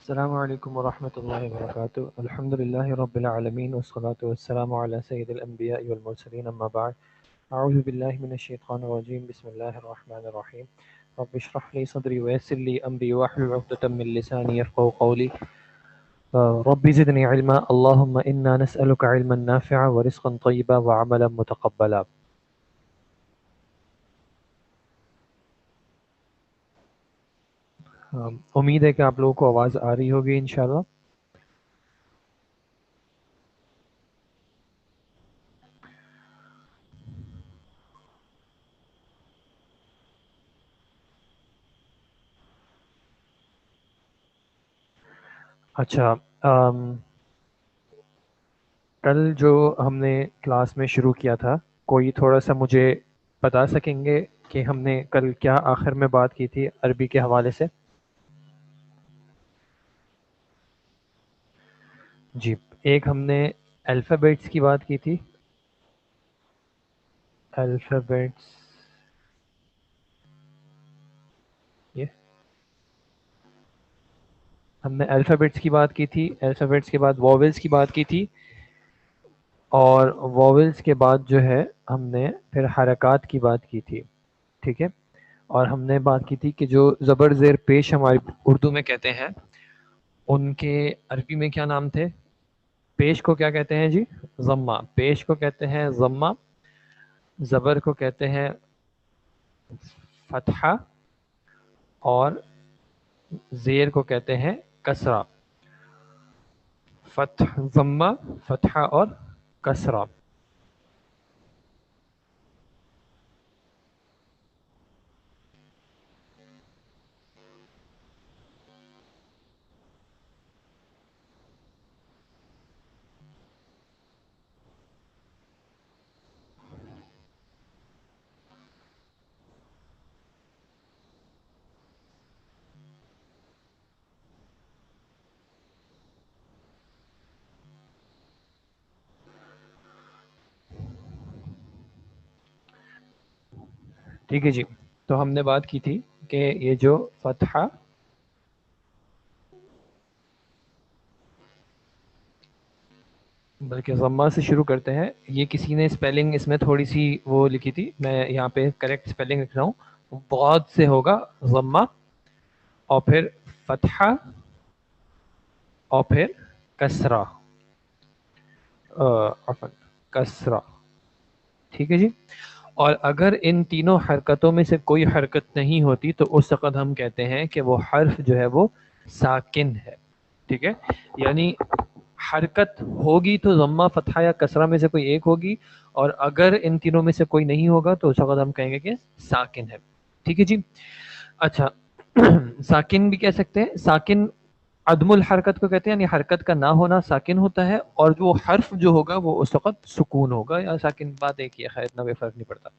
السلام علیکم ورحمۃ اللہ وبرکاتہ. الحمد للہ رب العالمین والصلاة والسلام علی سید الانبیاء والمرسلین اما بعد. اعوذ باللہ من الشیطان الرجیم. بسم اللہ الرحمن الرحیم. رب اشرح لی صدری ویسر لی امری واحلل عقدۃ من لسانی یفقهوا قولی. رب زدنی علما. اللهم انا نسألک علما نافعا ورزقا طیبا وعملا متقبلا. امید ہے کہ آپ لوگوں کو آواز آ رہی ہوگی انشاءاللہ. اچھا، کل جو ہم نے کلاس میں شروع کیا تھا، کوئی تھوڑا سا مجھے بتا سکیں گے کہ ہم نے کل کیا آخر میں بات کی تھی عربی کے حوالے سے؟ جی، ایک ہم نے الفابیٹس کی بات کی تھی. الفابیٹس، یہ ہم نے الفابیٹس کی بات کی تھی. الفابیٹس کے بعد واویلس کی بات کی تھی، اور واویلس کے بعد جو ہے ہم نے پھر حرکات کی بات کی تھی. ٹھیک ہے، اور ہم نے بات کی تھی کہ جو زبر زیر پیش ہماری اردو میں کہتے ہیں، ان کے عربی میں کیا نام تھے؟ پیش کو کیا کہتے ہیں جی؟ ضمہ. پیش کو کہتے ہیں ضمہ، زبر کو کہتے ہیں فتحہ، اور زیر کو کہتے ہیں کسرہ. فتح، ضمہ، فتحہ اور کسرہ. ٹھیک ہے جی، تو ہم نے بات کی تھی کہ یہ جو فتحہ، بلکہ ضمہ سے شروع کرتے ہیں. یہ کسی نے اسپیلنگ اس میں تھوڑی سی وہ لکھی تھی، میں یہاں پہ کریکٹ اسپیلنگ لکھ رہا ہوں. بہت سے ہوگا ضمہ، اور پھر فتحہ، اور پھر کسرہ، عفوا کسرہ. ٹھیک ہے جی. اور اگر ان تینوں حرکتوں میں سے کوئی حرکت نہیں ہوتی تو اس وقت ہم کہتے ہیں کہ وہ حرف جو ہے وہ ساکن ہے. ٹھیک ہے، یعنی حرکت ہوگی تو ضمہ، فتحہ یا کسرہ میں سے کوئی ایک ہوگی، اور اگر ان تینوں میں سے کوئی نہیں ہوگا تو اس وقت ہم کہیں گے کہ ساکن ہے. ٹھیک ہے جی. اچھا، ساکن بھی کہہ سکتے ہیں. ساکن عدم الحرکت کو کہتے ہیں، یعنی حرکت کا نہ ہونا ساکن ہوتا ہے، اور جو حرف جو ہوگا وہ اس وقت سکون ہوگا یا ساکن. بات ایک ہی ہے، خیر اتنا کوئی فرق نہیں پڑتا.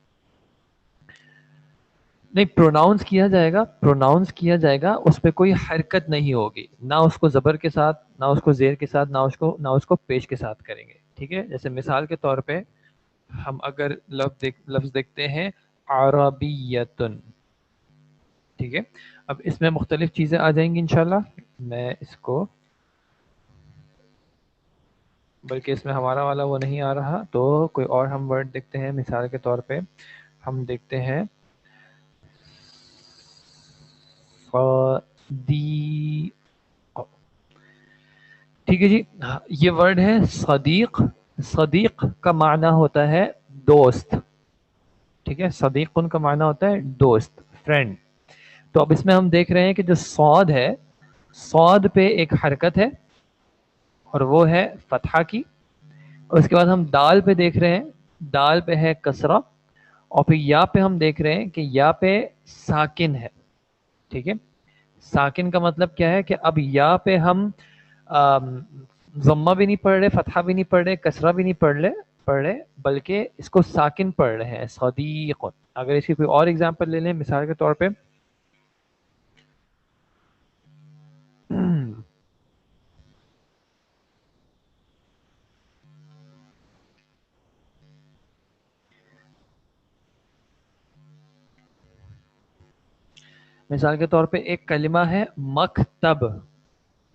نہیں، پروناؤنس کیا جائے گا، پروناؤنس کیا جائے گا، اس پہ کوئی حرکت نہیں ہوگی، نہ اس کو زبر کے ساتھ، نہ اس کو زیر کے ساتھ، نہ اس کو پیش کے ساتھ کریں گے. ٹھیک ہے، جیسے مثال کے طور پہ ہم اگر لفظ دیکھتے ہیں عربیتن. ٹھیک ہے، اب اس میں مختلف چیزیں آ جائیں گی انشاءاللہ. میں اس کو، بلکہ اس میں ہمارا والا وہ نہیں آ رہا، تو کوئی اور ہم ورڈ دیکھتے ہیں. مثال کے طور پہ ہم دیکھتے ہیں صدیق. ٹھیک ہے جی، یہ ورڈ ہے صدیق. صدیق کا معنی ہوتا ہے دوست. ٹھیک ہے، صدیق ان کا معنی ہوتا ہے دوست، فرینڈ. تو اب اس میں ہم دیکھ رہے ہیں کہ جو صاد ہے، صاد پہ ایک حرکت ہے، اور وہ ہے فتحہ کی. اور اس کے بعد ہم دال پہ دیکھ رہے ہیں، دال پہ ہے کسرہ. اور پھر یا پہ ہم دیکھ رہے ہیں کہ یا پہ ساکن ہے. ٹھیک ہے، ساکن کا مطلب کیا ہے کہ اب یا پہ ہم ضمہ بھی نہیں پڑھ رہے، فتحہ بھی نہیں پڑھ رہے، کسرہ بھی نہیں پڑھ رہے، بلکہ اس کو ساکن پڑھ رہے ہیں، صدیق. اگر اس کی کوئی اور ایگزامپل لے لیں، مثال کے طور پہ مثال کے طور پہ ایک کلمہ ہے مکتب.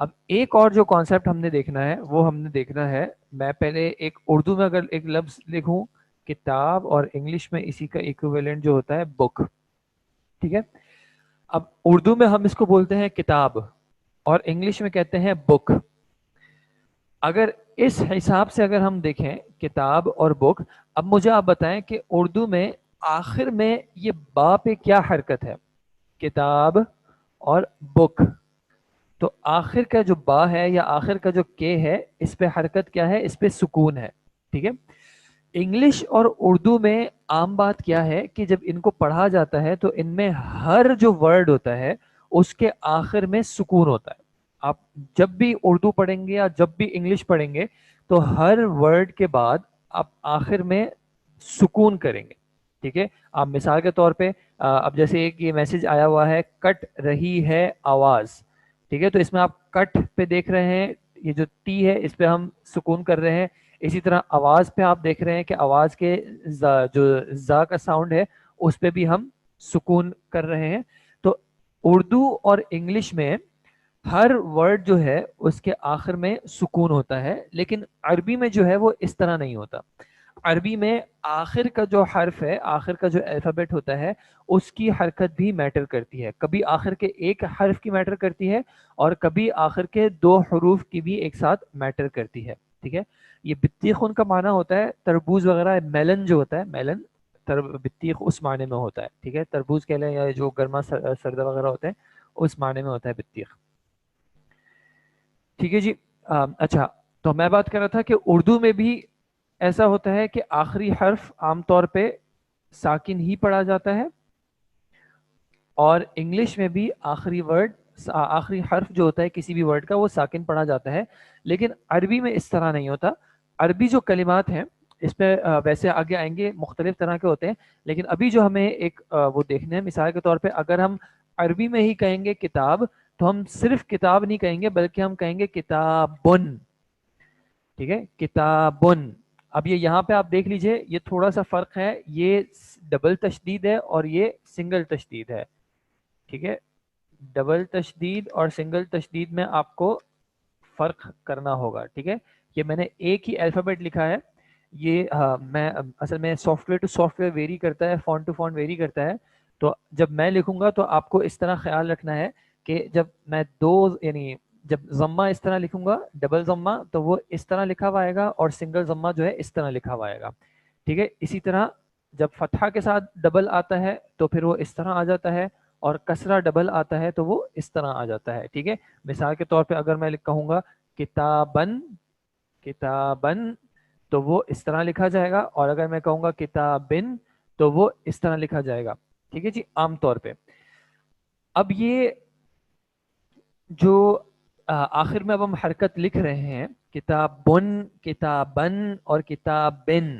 اب ایک اور جو کانسیپٹ ہم نے دیکھنا ہے وہ ہم نے دیکھنا ہے، میں پہلے ایک اردو میں اگر ایک لفظ لکھوں کتاب، اور انگلش میں اسی کا ایکویولنٹ جو ہوتا ہے بک، ٹھیک ہے. اب اردو میں ہم اس کو بولتے ہیں کتاب اور انگلش میں کہتے ہیں بک. اگر اس حساب سے اگر ہم دیکھیں کتاب اور بک، اب مجھے آپ بتائیں کہ اردو میں آخر میں یہ با پہ کیا حرکت ہے؟ کتاب اور بک، تو آخر کا جو با ہے یا آخر کا جو کے ہے اس پہ حرکت کیا ہے؟ اس پہ سکون ہے، ٹھیک ہے. انگلش اور اردو میں عام بات کیا ہے کہ جب ان کو پڑھا جاتا ہے تو ان میں ہر جو ورڈ ہوتا ہے اس کے آخر میں سکون ہوتا ہے. آپ جب بھی اردو پڑھیں گے یا جب بھی انگلش پڑھیں گے تو ہر ورڈ کے بعد آپ آخر میں سکون کریں گے، ٹھیک ہے. آپ مثال کے طور پہ اب جیسے ایک یہ میسج آیا ہوا ہے کٹ رہی ہے آواز، ٹھیک ہے، تو اس میں آپ کٹ پہ دیکھ رہے ہیں، یہ جو ٹی ہے اس پہ ہم سکون کر رہے ہیں. اسی طرح آواز پہ آپ دیکھ رہے ہیں کہ آواز کے جو زا کا ساؤنڈ ہے اس پہ بھی ہم سکون کر رہے ہیں. تو اردو اور انگلش میں ہر ورڈ جو ہے اس کے آخر میں سکون ہوتا ہے، لیکن عربی میں جو ہے وہ اس طرح نہیں ہوتا. عربی میں آخر کا جو حرف ہے، آخر کا جو الفابیٹ ہوتا ہے اس کی حرکت بھی میٹر کرتی ہے. کبھی آخر کے ایک حرف کی میٹر کرتی ہے اور کبھی آخر کے دو حروف کی بھی ایک ساتھ میٹر کرتی ہے، ٹھیک ہے. یہ بطیخ کا معنی ہوتا ہے تربوز وغیرہ، میلن جو ہوتا ہے میلن، بطیخ اس معنی میں ہوتا ہے، ٹھیک ہے. تربوز کہہ لیں یا جو گرما سردہ وغیرہ ہوتے ہیں اس معنی میں ہوتا ہے بطیخ، ٹھیک ہے جی. اچھا، تو میں بات کر رہا تھا کہ اردو میں بھی ایسا ہوتا ہے کہ آخری حرف عام طور پہ ساکن ہی پڑھا جاتا ہے، اور انگلش میں بھی آخری ورڈ، آخری حرف جو ہوتا ہے کسی بھی ورڈ کا وہ ساکن پڑھا جاتا ہے. لیکن عربی میں اس طرح نہیں ہوتا. عربی جو کلمات ہیں اس پہ ویسے آگے آئیں گے، مختلف طرح کے ہوتے ہیں، لیکن ابھی جو ہمیں ایک وہ دیکھنے ہیں، مثال کے طور پہ اگر ہم عربی میں ہی کہیں گے کتاب تو ہم صرف کتاب نہیں کہیں گے بلکہ ہم کہیں گے کتابن، ٹھیک ہے، کتابن. اب یہ یہاں پہ آپ دیکھ لیجئے یہ تھوڑا سا فرق ہے، یہ ڈبل تشدید ہے اور یہ سنگل تشدید ہے، ٹھیک ہے. ڈبل تشدید اور سنگل تشدید میں آپ کو فرق کرنا ہوگا، ٹھیک ہے. یہ میں نے ایک ہی الفابیٹ لکھا ہے، یہ میں اصل میں software to software vary کرتا ہے، فونٹ ٹو فونٹ ویری کرتا ہے. تو جب میں لکھوں گا تو آپ کو اس طرح خیال رکھنا ہے کہ جب میں دو یعنی جب ضمہ اس طرح لکھوں گا ڈبل ضمہ تو وہ اس طرح لکھا ہوا آئے گا، اور سنگل ضمہ جو ہے اس طرح لکھا ہوا آئے گا، ٹھیک ہے. اسی طرح جب فتحہ کے ساتھ ڈبل آتا ہے تو پھر وہ اس طرح آ جاتا ہے، اور کسرہ ڈبل آتا ہے تو وہ اس طرح آ جاتا ہے، ٹھیک ہے. مثال کے طور پہ اگر میں کہوں گا کتابن، کتابن تو وہ اس طرح لکھا جائے گا، اور اگر میں کہوں گا کتابن تو وہ اس طرح لکھا جائے گا، ٹھیک ہے جی، عام طور پہ. اب یہ جو آخر میں اب ہم حرکت لکھ رہے ہیں کتابن، کتابن اور کتابن،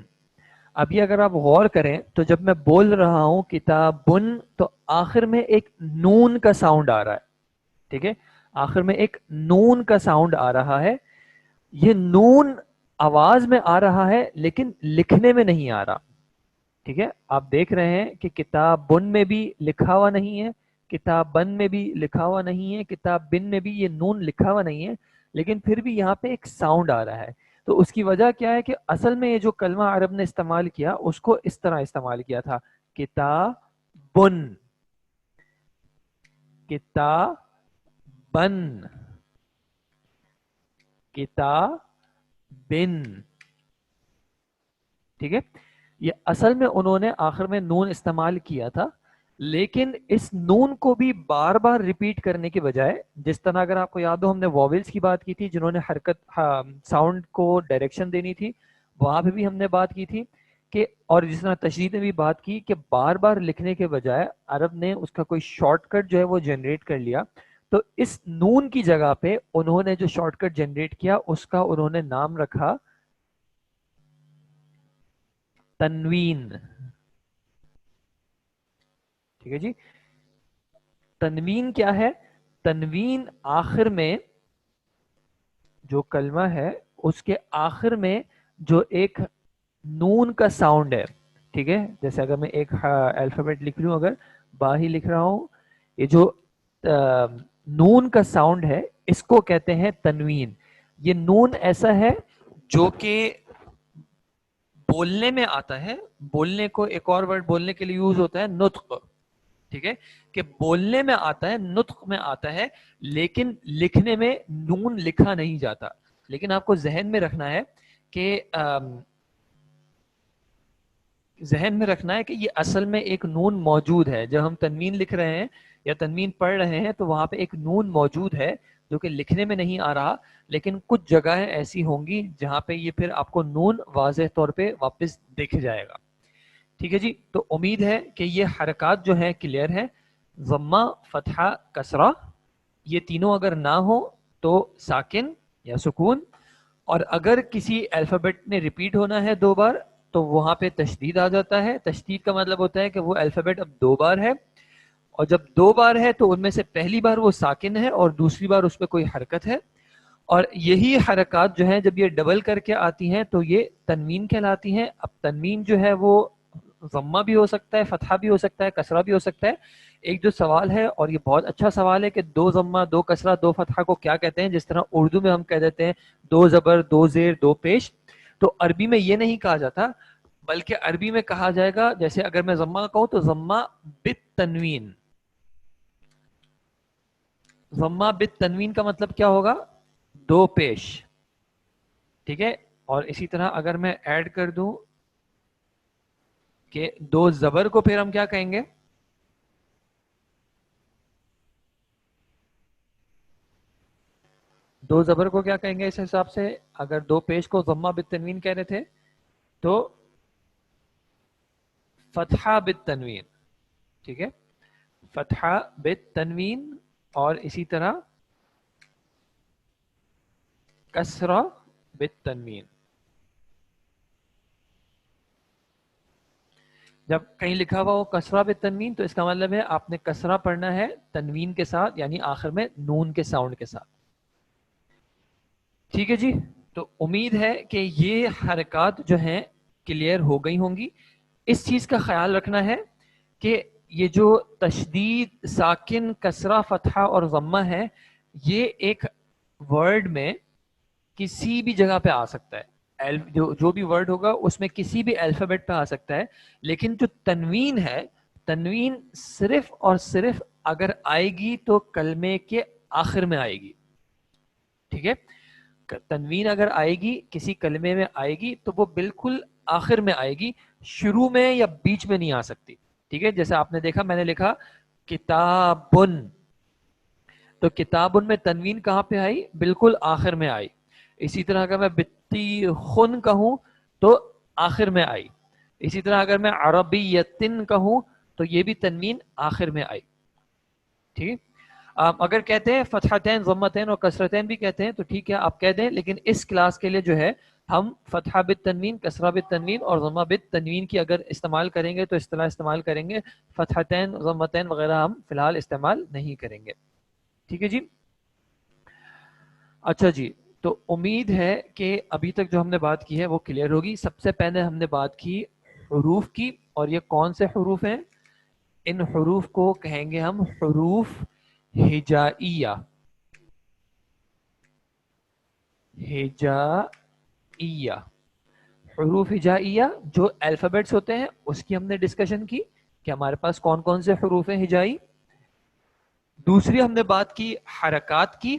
اب یہ اگر آپ غور کریں تو جب میں بول رہا ہوں کتابن تو آخر میں ایک نون کا ساؤنڈ آ رہا ہے، ٹھیک ہے. آخر میں ایک نون کا ساؤنڈ آ رہا ہے. یہ نون آواز میں آ رہا ہے لیکن لکھنے میں نہیں آ رہا، ٹھیک ہے. آپ دیکھ رہے ہیں کہ کتابن میں بھی لکھا ہوا نہیں ہے، کتابن میں بھی لکھا ہوا نہیں ہے، کتابن میں بھی یہ نون لکھا ہوا نہیں ہے، لیکن پھر بھی یہاں پہ ایک ساؤنڈ آ رہا ہے. تو اس کی وجہ کیا ہے کہ اصل میں یہ جو کلمہ عرب نے استعمال کیا اس کو اس طرح استعمال کیا تھا، کتابن، کتابن، کتابن، ٹھیک ہے. یہ اصل میں انہوں نے آخر میں نون استعمال کیا تھا، لیکن اس نون کو بھی بار بار ریپیٹ کرنے کے بجائے، جس طرح اگر آپ کو یاد ہو ہم نے واویلز کی بات کی تھی جنہوں نے حرکت ساؤنڈ کو ڈائریکشن دینی تھی، وہاں پہ بھی ہم نے بات کی تھی کہ، اور جس طرح تشریح نے بھی بات کی کہ بار بار لکھنے کے بجائے عرب نے اس کا کوئی شارٹ کٹ جو ہے وہ جنریٹ کر لیا. تو اس نون کی جگہ پہ انہوں نے جو شارٹ کٹ جنریٹ کیا اس کا انہوں نے نام رکھا تنوین، ٹھیک ہے جی. تنوین کیا ہے؟ تنوین آخر میں جو کلمہ ہے اس کے آخر میں جو ایک نون کا ساؤنڈ ہے، ٹھیک ہے. جیسے اگر میں ایک الفابیٹ لکھ لوں، اگر با ہی لکھ رہا ہوں، یہ جو نون کا ساؤنڈ ہے اس کو کہتے ہیں تنوین. یہ نون ایسا ہے جو کہ بولنے میں آتا ہے. بولنے کو ایک اور ورڈ بولنے کے لیے یوز ہوتا ہے نطق, ٹھیک ہے, کہ بولنے میں آتا ہے, نطق میں آتا ہے, لیکن لکھنے میں نون لکھا نہیں جاتا. لیکن آپ کو ذہن میں رکھنا ہے کہ کہ یہ اصل میں ایک نون موجود ہے. جب ہم تنوین لکھ رہے ہیں یا تنوین پڑھ رہے ہیں تو وہاں پہ ایک نون موجود ہے جو کہ لکھنے میں نہیں آ رہا, لیکن کچھ جگہیں ایسی ہوں گی جہاں پہ یہ پھر آپ کو نون واضح طور پہ واپس دکھ جائے گا. ٹھیک ہے جی, تو امید ہے کہ یہ حرکات جو ہیں کلیئر ہیں. ضمہ, فتحہ, کسرہ, یہ تینوں اگر نہ ہو تو ساکن یا سکون, اور اگر کسی الفابیٹ نے ریپیٹ ہونا ہے 2 بار تو وہاں پہ تشدید آ جاتا ہے. تشدید کا مطلب ہوتا ہے کہ وہ الفابیٹ اب 2 بار ہے, اور جب 2 بار ہے تو ان میں سے پہلی بار وہ ساکن ہے اور دوسری بار اس پہ کوئی حرکت ہے. اور یہی حرکات جو ہیں جب یہ ڈبل کر کے آتی ہیں تو یہ تنوین کہلاتی ہیں. اب تنوین جو ہے وہ ضمہ بھی ہو سکتا ہے, فتحہ بھی ہو سکتا ہے, کسرہ بھی ہو سکتا ہے. ایک جو سوال ہے, اور یہ بہت اچھا سوال ہے, کہ 2 ضمہ 2 کسرہ 2 فتحہ کو کیا کہتے ہیں, جس طرح اردو میں ہم کہہ دیتے ہیں 2 زبر 2 زیر 2 پیش. تو عربی میں یہ نہیں کہا جاتا, بلکہ عربی میں کہا جائے گا, جیسے اگر میں ضمہ کہوں تو ضمہ بالتنوین. ضمہ بالتنوین کا مطلب کیا ہوگا, 2 پیش. ٹھیک ہے, اور اسی طرح اگر میں ایڈ کر دوں کہ 2 زبر کو پھر ہم کیا کہیں گے, دو زبر کو کیا کہیں گے اس حساب سے. اگر 2 پیش کو ضمہ بالتنوین کہہ رہے تھے تو فتحہ بالتنوین. ٹھیک ہے, فتحہ بالتنوین, اور اسی طرح کسرہ بالتنوین. جب کہیں لکھا ہوا ہو کسرہ بالتنوین تو اس کا مطلب ہے آپ نے کسرہ پڑھنا ہے تنوین کے ساتھ, یعنی آخر میں نون کے ساؤنڈ کے ساتھ. ٹھیک ہے جی, تو امید ہے کہ یہ حرکات جو ہیں کلیئر ہو گئی ہوں گی. اس چیز کا خیال رکھنا ہے کہ یہ جو تشدید, ساکن, کسرہ, فتحہ اور ضمہ ہے, یہ ایک ورڈ میں کسی بھی جگہ پہ آ سکتا ہے. جو بھی ورڈ ہوگا اس میں کسی بھی الفابیٹ پہ آ سکتا ہے. لیکن جو تنوین ہے, تنوین صرف اور صرف اگر آئے گی تو کلمے کے آخر میں آئے گی. ٹھیک ہے, تنوین اگر آئے گی کسی کلمے میں آئے گی تو وہ بالکل آخر میں آئے گی, شروع میں یا بیچ میں نہیں آ سکتی. ٹھیک ہے, جیسے آپ نے دیکھا میں نے لکھا کتابن, تو کتابن میں تنوین کہاں پہ آئی, بالکل آخر میں آئی. اسی طرح اگر میں بطیخن کہوں تو آخر میں آئی. اسی طرح اگر میں عربیتن کہوں تو یہ بھی تنوین آخر میں آئی. ٹھیک ہے, اگر کہتے ہیں فتحتین, ضمتین اور کسرتین بھی کہتے ہیں تو ٹھیک ہے آپ کہہ دیں, لیکن اس کلاس کے لیے جو ہے ہم فتحہ بالتنوین, کسرہ بالتنوین اور ضمہ بالتنوین کی اگر استعمال کریں گے تو اصطلاح استعمال کریں گے. فتحتین, ضمتین وغیرہ ہم فی الحال استعمال نہیں کریں گے. ٹھیک ہے جی, اچھا جی, تو امید ہے کہ ابھی تک جو ہم نے بات کی ہے وہ کلیئر ہوگی. سب سے پہلے ہم نے بات کی حروف کی, اور یہ کون سے حروف ہیں, ان حروف کو کہیں گے ہم حروف ہجائیہ. ہجائیہ, حروف ہجائیہ جو الفابیٹس ہوتے ہیں اس کی ہم نے ڈسکشن کی کہ ہمارے پاس کون کون سے حروف ہیں ہجائی. دوسری ہم نے بات کی حرکات کی.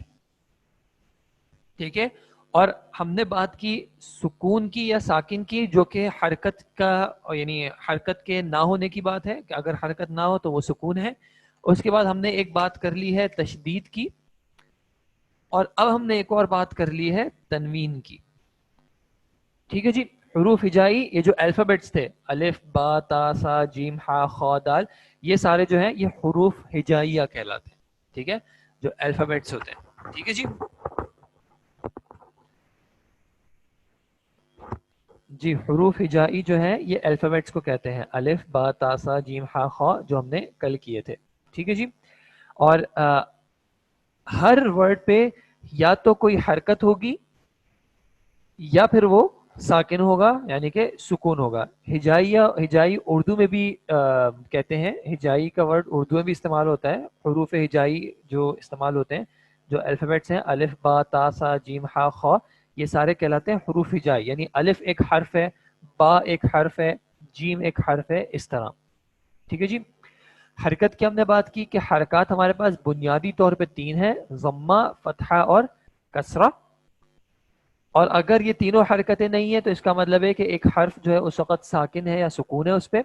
ٹھیک ہے, اور ہم نے بات کی سکون کی یا ساکن کی, جو کہ حرکت کا یعنی حرکت کے نہ ہونے کی بات ہے, کہ اگر حرکت نہ ہو تو وہ سکون ہے. اس کے بعد ہم نے ایک بات کر لی ہے تشدید کی, اور اب ہم نے ایک اور بات کر لی ہے تنوین کی. ٹھیک ہے جی, حروف ہجائی یہ جو الفابیٹس تھے الف با تا سا جیم ہا خا دال, یہ سارے جو ہیں یہ حروف ہجائیہ کہلاتے ہیں. ٹھیک ہے, جو الفابیٹس ہوتے ہیں. ٹھیک ہے جی, جی حروف ہجائی جو ہے یہ الفابیٹس کو کہتے ہیں, الف با تا سا جیم ہا خا جو ہم نے کل کیے تھے. ٹھیک ہے جی, اور ہر ورڈ پہ یا تو کوئی حرکت ہوگی یا پھر وہ ساکن ہوگا یعنی کہ سکون ہوگا. ہجائی اردو میں بھی کہتے ہیں, ہجائی کا ورڈ اردو میں بھی استعمال ہوتا ہے. حروف ہجائی جو استعمال ہوتے ہیں جو الفابیٹس ہیں الف با تا سا جیم ہا خا، یہ سارے کہلاتے ہیں حروف ہجائی، یعنی الف ایک حرف ہے، با ایک حرف ہے، جیم ایک حرف ہے، اس طرح. ٹھیک ہے جی. حرکت کی ہم نے بات کی کہ حرکات ہمارے پاس بنیادی طور پہ 3 ہیں، ضمہ، فتحہ اور کسرہ. اور اگر یہ تینوں حرکتیں نہیں ہیں تو اس کا مطلب ہے کہ ایک حرف جو ہے اس وقت ساکن ہے یا سکون ہے اس پہ.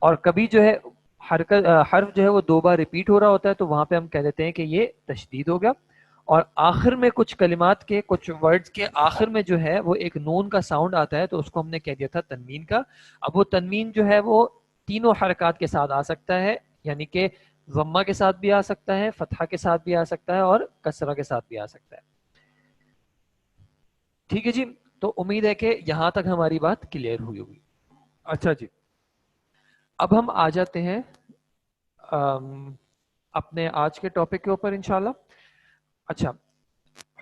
اور کبھی جو ہے حرف جو ہے وہ 2 بار ریپیٹ ہو رہا ہوتا ہے تو وہاں پہ ہم کہہ دیتے ہیں کہ یہ تشدید ہو گیا. اور آخر میں کچھ کلمات کے کچھ ورڈز کے آخر میں جو ہے وہ ایک نون کا ساؤنڈ آتا ہے تو اس کو ہم نے کہہ دیا تھا تنوین کا. اب وہ تنوین جو ہے وہ تینوں حرکات کے ساتھ آ سکتا ہے، یعنی کہ ضمہ کے ساتھ بھی آ سکتا ہے، فتحہ کے ساتھ بھی آ سکتا ہے اور کسرہ کے ساتھ بھی آ سکتا ہے. ٹھیک ہے جی. تو امید ہے کہ یہاں تک ہماری بات کلیئر ہوئی ہوگی. اچھا جی، اب ہم آ جاتے ہیں اپنے آج کے ٹاپک کے اوپر انشاءاللہ. اچھا،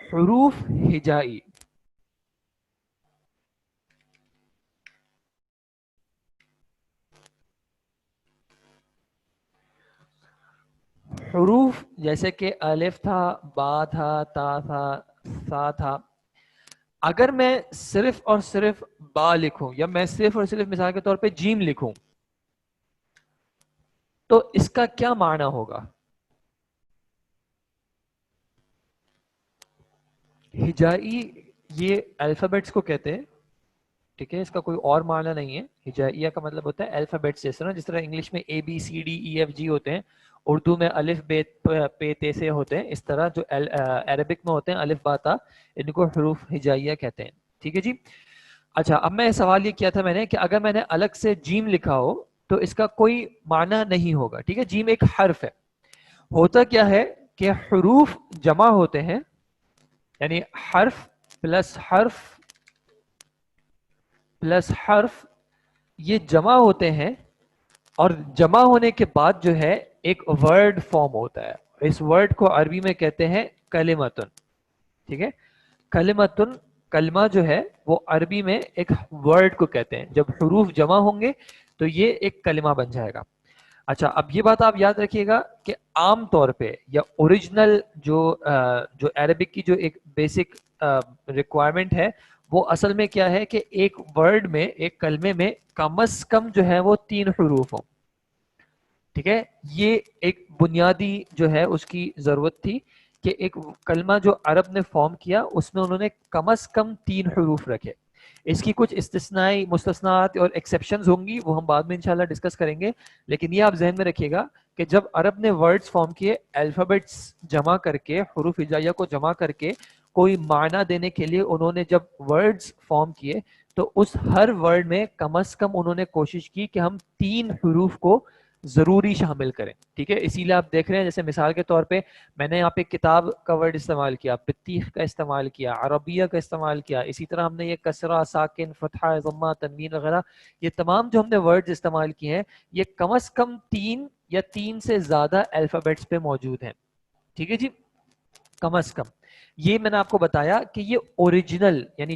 حروف ہجائی. حروف جیسے کہ الف تھا، با تھا، تا تھا، سا تھا. اگر میں صرف اور صرف با لکھوں یا میں صرف اور صرف مثال کے طور پہ جیم لکھوں تو اس کا کیا معنی ہوگا؟ ہجائی یہ الفابیٹس کو کہتے ہیں. ٹھیک ہے، اس کا کوئی اور معنی نہیں ہے. ہجائیہ کا مطلب ہوتا ہے الفابیٹس، جس طرح انگلش میں A B C D E F G ہوتے ہیں، اردو میں الف بے پے تے سے ہوتے ہیں، اس طرح جو عربک میں ہوتے ہیں الف با تا، ان کو حروف ہجائیہ کہتے ہیں. ٹھیک ہے جی. اچھا، اب میں سوال یہ کیا تھا میں نے کہ اگر میں نے الگ سے جیم لکھا ہو تو اس کا کوئی معنی نہیں ہوگا. ٹھیک ہے، جیم ایک حرف ہے. ہوتا کیا ہے کہ حروف جمع ہوتے ہیں، یعنی حرف پلس حرف پلس حرف یہ جمع ہوتے ہیں، اور جمع ہونے کے بعد جو ہے ایک ورڈ فارم ہوتا ہے. اس ورڈ کو عربی میں کہتے ہیں کلمتن. ٹھیک ہے، کلمتن، کلمہ جو ہے وہ عربی میں ایک ورڈ کو کہتے ہیں. جب حروف جمع ہوں گے تو یہ ایک کلمہ بن جائے گا. اچھا، اب یہ بات آپ یاد رکھیے گا کہ عام طور پہ یا اوریجنل جو عربک کی جو ایک بیسک ریکوائرمنٹ ہے وہ اصل میں کیا ہے کہ ایک ورڈ میں، ایک کلمے میں کم از کم جو ہے وہ 3 حروف ہوں. ٹھیک ہے، یہ ایک بنیادی جو ہے اس کی ضرورت تھی کہ ایک کلمہ جو عرب نے فارم کیا اس میں انہوں نے کم از کم 3 حروف رکھے. اس کی کچھ استثنائی مستثنات اور ایکسیپشنز ہوں گی، وہ ہم بعد میں انشاءاللہ ڈسکس کریں گے. لیکن یہ آپ ذہن میں رکھیے گا کہ جب عرب نے ورڈز فارم کیے، الفابیٹس جمع کر کے، حروف ہجائیہ کو جمع کر کے کوئی معنی دینے کے لیے انہوں نے جب ورڈز فارم کیے تو اس ہر ورڈ میں کم از کم انہوں نے کوشش کی کہ ہم 3 حروف کو ضروری شامل کریں. ٹھیک ہے، اسی لیے آپ دیکھ رہے ہیں جیسے مثال کے طور پہ میں نے یہاں پہ کتاب کا ورڈ استعمال کیا، بطیخ کا استعمال کیا، عربیہ کا استعمال کیا. اسی طرح ہم نے یہ کسرہ، ساکن، فتحہ، ضمہ، تنوین وغیرہ، یہ تمام جو ہم نے ورڈز استعمال کیے ہیں یہ کم از کم 3 یا 3 سے زیادہ الفابیٹس پہ موجود ہیں. ٹھیک ہے جی، کم از کم. یہ میں نے آپ کو بتایا کہ یہ اوریجنل، یعنی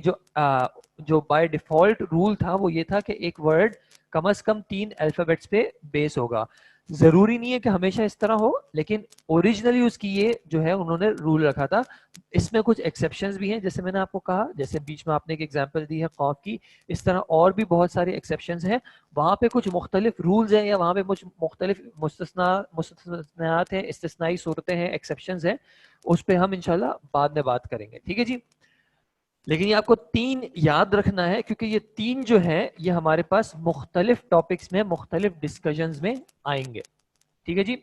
جو بائی ڈیفالٹ رول تھا وہ یہ تھا کہ ایک ورڈ کم از کم 3 الفابیٹس پہ بیس ہوگا. ضروری نہیں ہے کہ ہمیشہ اس طرح ہو، لیکن اوریجنلی اس کی یہ جو ہے انہوں نے رول رکھا تھا. اس میں کچھ ایکسیپشنز بھی ہیں، جیسے میں نے آپ کو کہا، جیسے بیچ میں آپ نے ایک ایگزامپل دی ہے قاف کی، اس طرح اور بھی بہت سارے ایکسیپشنز ہیں. وہاں پہ کچھ مختلف رولز ہیں یا وہاں پہ کچھ مختلف مستثنیات ہیں، استثنائی صورتیں ہیں، ایکسیپشنز ہیں، اس پہ ہم انشاءاللہ بعد میں بات کریں گے. ٹھیک ہے جی. لیکن یہ آپ کو 3 یاد رکھنا ہے کیونکہ یہ 3 جو ہیں یہ ہمارے پاس مختلف ٹاپکس میں، مختلف ڈسکشنز میں آئیں گے. ٹھیک ہے جی.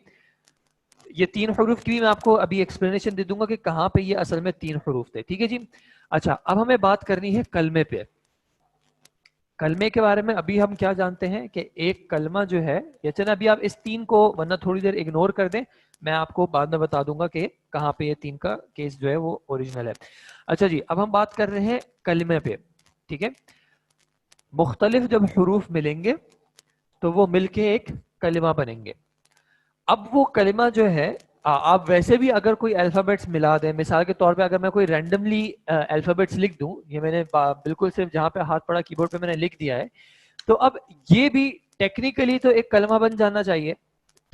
یہ 3 حروف کی بھی میں آپ کو ابھی ایکسپلینیشن دے دوں گا کہ کہاں پہ یہ اصل میں 3 حروف تھے. ٹھیک ہے جی. اچھا، اب ہمیں بات کرنی ہے کلمے پہ. کلمے کے بارے میں ابھی ہم کیا جانتے ہیں کہ ایک کلمہ جو ہے، یا چلیں ابھی آپ اس 3 کو ورنہ تھوڑی دیر اگنور کر دیں، میں آپ کو بعد میں بتا دوں گا کہ کہاں پہ یہ 3 کا کیس جو ہے وہ اوریجنل ہے. اچھا جی، اب ہم بات کر رہے ہیں کلمے پہ. ٹھیک ہے، مختلف جب حروف ملیں گے تو وہ مل کے ایک کلمہ بنیں گے. اب وہ کلمہ جو ہے، آپ ویسے بھی اگر کوئی الفابیٹس ملا دیں، مثال کے طور پہ اگر میں کوئی رینڈملی الفابیٹس لکھ دوں، یہ میں نے بالکل صرف جہاں پہ ہاتھ پڑا کی بورڈ پہ میں نے لکھ دیا ہے، تو اب یہ بھی ٹیکنیکلی تو ایک کلمہ بن جانا چاہیے.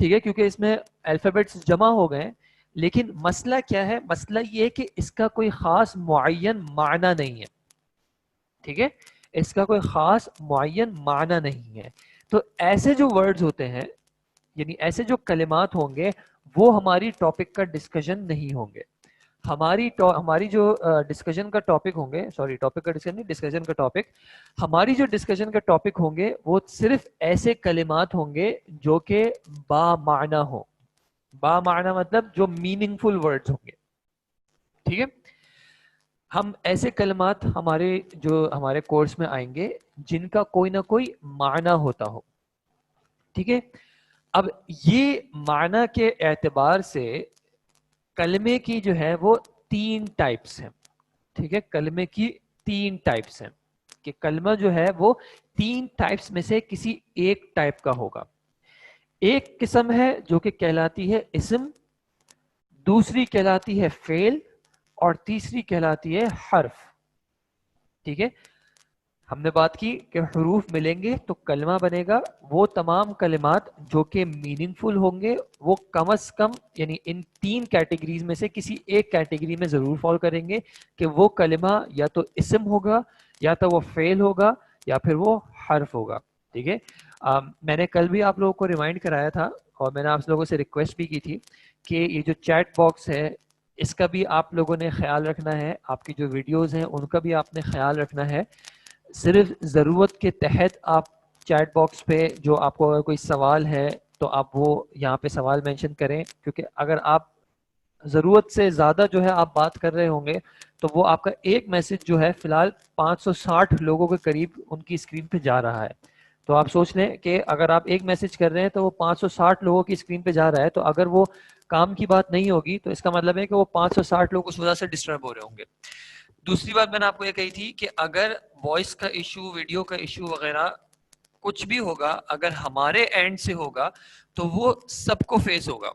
ٹھیک ہے، کیونکہ اس میں الفابیٹس جمع ہو گئے. لیکن مسئلہ کیا ہے؟ مسئلہ یہ ہے کہ اس کا کوئی خاص معین معنی نہیں ہے. ٹھیک ہے، اس کا کوئی خاص معین معنی نہیں ہے. تو ایسے جو ورڈز ہوتے ہیں، یعنی ایسے جو کلمات ہوں گے، وہ ہماری ٹاپک کا ڈسکشن نہیں ہوں گے. ہماری جو ڈسکشن کا ٹاپک ہوں گے، سوری ٹاپک کا ڈسکشن نہیں، ڈسکشن کا ٹاپک، ہماری جو ڈسکشن کا ٹاپک ہوں گے وہ صرف ایسے کلمات ہوں گے جو کہ با معنی ہوں. با معنی مطلب جو میننگ فل ورڈز ہوں گے. ٹھیک ہے، ہم ایسے کلمات ہمارے کورس میں آئیں گے جن کا کوئی نہ کوئی معنی ہوتا ہو. ٹھیک ہے، اب یہ معنی کے اعتبار سے کلمے کی جو ہے وہ 3 ٹائپس ہیں. ٹھیک ہے، کلمے کی 3 ٹائپس ہیں کہ کلمہ جو ہے وہ 3 ٹائپس میں سے کسی ایک ٹائپ کا ہوگا. ایک قسم ہے جو کہ کہلاتی ہے اسم، دوسری کہلاتی ہے فعل، اور تیسری کہلاتی ہے حرف. ٹھیک ہے، ہم نے بات کی کہ حروف ملیں گے تو کلمہ بنے گا. وہ تمام کلمات جو کہ میننگ فل ہوں گے وہ کم از کم یعنی ان 3 کیٹیگریز میں سے کسی ایک کیٹیگری میں ضرور فال کریں گے کہ وہ کلمہ یا تو اسم ہوگا، یا تو وہ فعل ہوگا، یا پھر وہ حرف ہوگا. ٹھیک ہے، میں نے کل بھی آپ لوگوں کو ریمائنڈ کرایا تھا اور میں نے آپ لوگوں سے ریکویسٹ بھی کی تھی کہ یہ جو چیٹ باکس ہے اس کا بھی آپ لوگوں نے خیال رکھنا ہے. آپ کی جو ویڈیوز ہیں ان کا بھی آپ نے خیال رکھنا ہے. صرف ضرورت کے تحت آپ چیٹ باکس پہ جو آپ کو اگر کوئی سوال ہے تو آپ وہ یہاں پہ سوال مینشن کریں، کیونکہ اگر آپ ضرورت سے زیادہ جو ہے آپ بات کر رہے ہوں گے تو وہ آپ کا ایک میسج جو ہے فی الحال 560 لوگوں کے قریب ان کی اسکرین پہ جا رہا ہے. تو آپ سوچ لیں کہ اگر آپ ایک میسج کر رہے ہیں تو وہ 560 لوگوں کی اسکرین پہ جا رہا ہے، تو اگر وہ کام کی بات نہیں ہوگی تو اس کا مطلب ہے کہ وہ 560 لوگ اس وجہ سے ڈسٹرب ہو رہے ہوں گے. دوسری بات میں نے آپ کو یہ کہی تھی کہ اگر وائس کا ایشو، ویڈیو کا ایشو وغیرہ کچھ بھی ہوگا، اگر ہمارے اینڈ سے ہوگا تو وہ سب کو فیس ہوگا.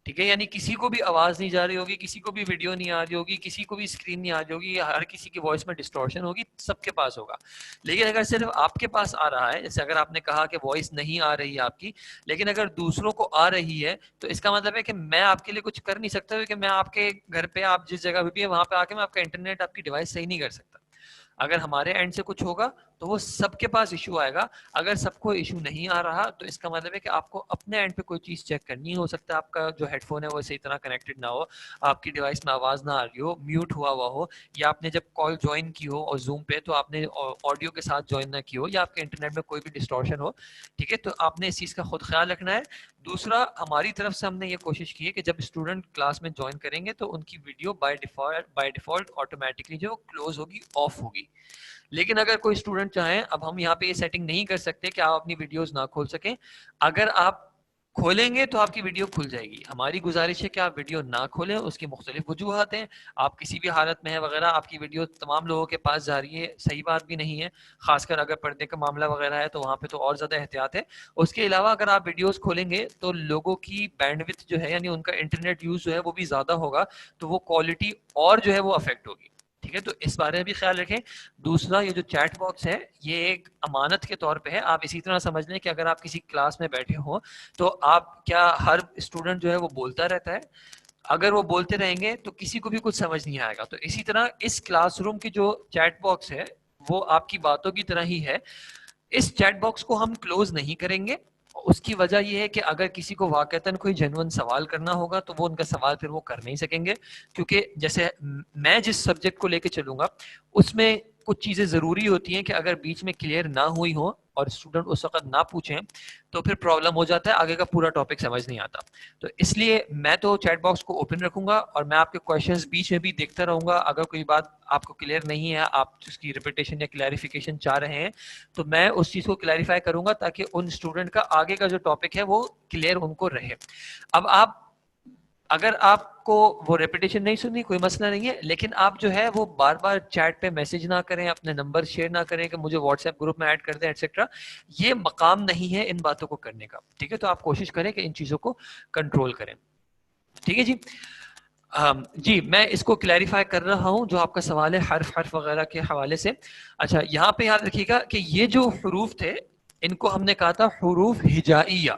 ٹھیک ہے، یعنی کسی کو بھی آواز نہیں جا رہی ہوگی، کسی کو بھی ویڈیو نہیں آ رہی ہوگی، کسی کو بھی اسکرین نہیں آ رہی ہوگی، ہر کسی کی وائس میں ڈسٹورشن ہوگی، سب کے پاس ہوگا. لیکن اگر صرف آپ کے پاس آ رہا ہے، جیسے اگر آپ نے کہا کہ وائس نہیں آ رہی ہے آپ کی، لیکن اگر دوسروں کو آ رہی ہے تو اس کا مطلب ہے کہ میں آپ کے لیے کچھ کر نہیں سکتا، کیونکہ میں آپ کے گھر پہ، آپ جس جگہ پہ بھی ہے وہاں پہ آ کے میں آپ کا انٹرنیٹ، آپ کی ڈیوائس صحیح نہیں کر سکتا. اگر ہمارے اینڈ سے کچھ ہوگا تو وہ سب کے پاس ایشو آئے گا. اگر سب کو ایشو نہیں آ رہا تو اس کا مطلب ہے کہ آپ کو اپنے اینڈ پہ کوئی چیز چیک کرنی ہو سکتا ہے آپ کا جو ہیڈ فون ہے وہ صحیح طرح کنیکٹڈ نہ ہو، آپ کی ڈیوائس میں آواز نہ آ رہی ہو، میوٹ ہوا ہو، یا آپ نے جب کال جوائن کی ہو اور زوم پہ تو آپ نے آڈیو کے ساتھ جوائن نہ کی ہو، یا آپ کے انٹرنیٹ میں کوئی بھی ڈسٹورشن ہو. ٹھیک ہے، تو آپ نے اس چیز کا خود خیال رکھنا ہے. دوسرا، ہماری طرف سے ہم نے یہ کوشش کی ہے کہ جب اسٹوڈنٹ کلاس میں جوائن کریں گے تو ان کی ویڈیو بائی ڈیفالٹ آٹومیٹکلی جو کلوز ہوگی، آف ہوگی. لیکن اگر کوئی اسٹوڈنٹ چاہیں، اب ہم یہاں پہ یہ سیٹنگ نہیں کر سکتے کہ آپ اپنی ویڈیوز نہ کھول سکیں. اگر آپ کھولیں گے تو آپ کی ویڈیو کھل جائے گی. ہماری گزارش ہے کہ آپ ویڈیو نہ کھولیں، اس کی مختلف وجوہات ہیں. آپ کسی بھی حالت میں ہیں وغیرہ، آپ کی ویڈیو تمام لوگوں کے پاس جا رہی ہے، صحیح بات بھی نہیں ہے، خاص کر اگر پردے کا معاملہ وغیرہ ہے تو وہاں پہ تو اور زیادہ احتیاط ہے. اس کے علاوہ اگر آپ ویڈیوز کھولیں گے تو لوگوں کی بینڈ وتھ جو ہے، یعنی ان کا انٹرنیٹ یوز جو ہے وہ بھی زیادہ ہوگا، تو وہ کوالٹی اور جو ہے وہ افیکٹ ہوگی. ٹھیک ہے، تو اس بارے میں بھی خیال رکھیں. دوسرا، یہ جو چیٹ باکس ہے یہ ایک امانت کے طور پہ ہے. آپ اسی طرح سمجھ لیں کہ اگر آپ کسی کلاس میں بیٹھے ہوں تو آپ کیا ہر اسٹوڈنٹ جو ہے وہ بولتا رہتا ہے؟ اگر وہ بولتے رہیں گے تو کسی کو بھی کچھ سمجھ نہیں آئے گا. تو اسی طرح اس کلاس روم کی جو چیٹ باکس ہے وہ آپ کی باتوں کی طرح ہی ہے. اس چیٹ باکس کو ہم کلوز نہیں کریں گے. اس کی وجہ یہ ہے کہ اگر کسی کو واقعتاً کوئی جنون سوال کرنا ہوگا تو وہ ان کا سوال پھر وہ کر نہیں سکیں گے، کیونکہ جیسے میں جس سبجیکٹ کو لے کے چلوں گا اس میں کچھ چیزیں ضروری ہوتی ہیں کہ اگر بیچ میں کلیئر نہ ہوئی ہوں اور اسٹوڈنٹ اس وقت نہ پوچھیں تو پھر پرابلم ہو جاتا ہے، آگے کا پورا ٹاپک سمجھ نہیں آتا. تو اس لیے میں تو چیٹ باکس کو اوپن رکھوں گا اور میں آپ کے کویشچنز بیچ میں بھی دیکھتا رہوں گا. اگر کوئی بات آپ کو کلیئر نہیں ہے، آپ اس کی ریپیٹیشن یا کلیریفیکیشن چاہ رہے ہیں تو میں اس چیز کو کلیریفائی کروں گا تاکہ ان اسٹوڈنٹ کا آگے کا جو ٹاپک ہے وہ کلیئر ان کو رہے. اب اگر آپ کو وہ ریپیٹیشن نہیں سنی کوئی مسئلہ نہیں ہے، لیکن آپ جو ہے وہ بار بار چیٹ پہ میسج نہ کریں، اپنے نمبر شیئر نہ کریں کہ مجھے واٹس ایپ گروپ میں ایڈ کر دیں ایٹسیٹرا. یہ مقام نہیں ہے ان باتوں کو کرنے کا. ٹھیک ہے، تو آپ کوشش کریں کہ ان چیزوں کو کنٹرول کریں. ٹھیک ہے جی. جی میں اس کو کلیریفائی کر رہا ہوں جو آپ کا سوال ہے حرف وغیرہ کے حوالے سے. اچھا، یہاں پہ یاد رکھیے گا کہ یہ جو حروف تھے ان کو ہم نے کہا تھا حروف ہجائیہ.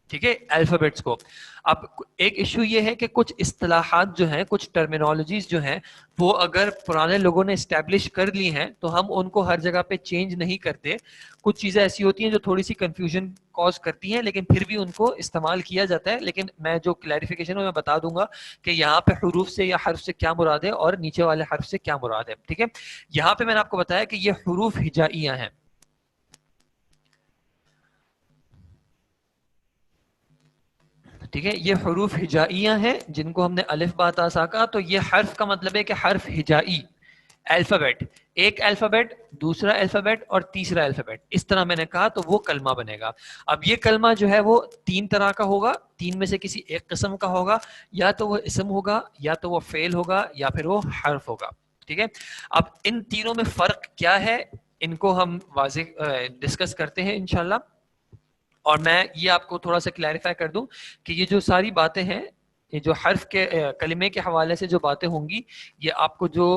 ٹھیک ہے، الفابیٹس کو. اب ایک ایشو یہ ہے کہ کچھ اصطلاحات جو ہیں، کچھ ٹرمینالوجیز جو ہیں، وہ اگر پرانے لوگوں نے اسٹیبلش کر لی ہیں تو ہم ان کو ہر جگہ پہ چینج نہیں کرتے. کچھ چیزیں ایسی ہوتی ہیں جو تھوڑی سی کنفیوژن کاز کرتی ہیں، لیکن پھر بھی ان کو استعمال کیا جاتا ہے. لیکن میں جو کلیریفیکیشن ہے میں بتا دوں گا کہ یہاں پہ حروف سے یا حرف سے کیا مراد ہے اور نیچے والے حرف سے کیا مراد ہے. ٹھیک ہے، یہاں پہ میں نے آپ کو بتایا کہ یہ حروف ہجائیہ ہیں. ٹھیک ہے، یہ حروف ہجائیہ ہیں جن کو ہم نے الف با تا سا کہا. تو یہ حرف کا مطلب ہے کہ حرف ہجائی، الفابیٹ، ایک الفابیٹ، دوسرا الفابیٹ اور تیسرا الفابیٹ، اس طرح میں نے کہا تو وہ کلمہ بنے گا. اب یہ کلمہ جو ہے وہ تین طرح کا ہوگا، تین میں سے کسی ایک قسم کا ہوگا. یا تو وہ اسم ہوگا، یا تو وہ فعل ہوگا، یا پھر وہ حرف ہوگا. ٹھیک ہے، اب ان تینوں میں فرق کیا ہے ان کو ہم واضح ڈسکس کرتے ہیں انشاءاللہ. اور میں یہ آپ کو تھوڑا سا کلیریفائی کر دوں کہ یہ جو ساری باتیں ہیں، یہ جو حرف کے کلمے کے حوالے سے جو باتیں ہوں گی، یہ آپ کو جو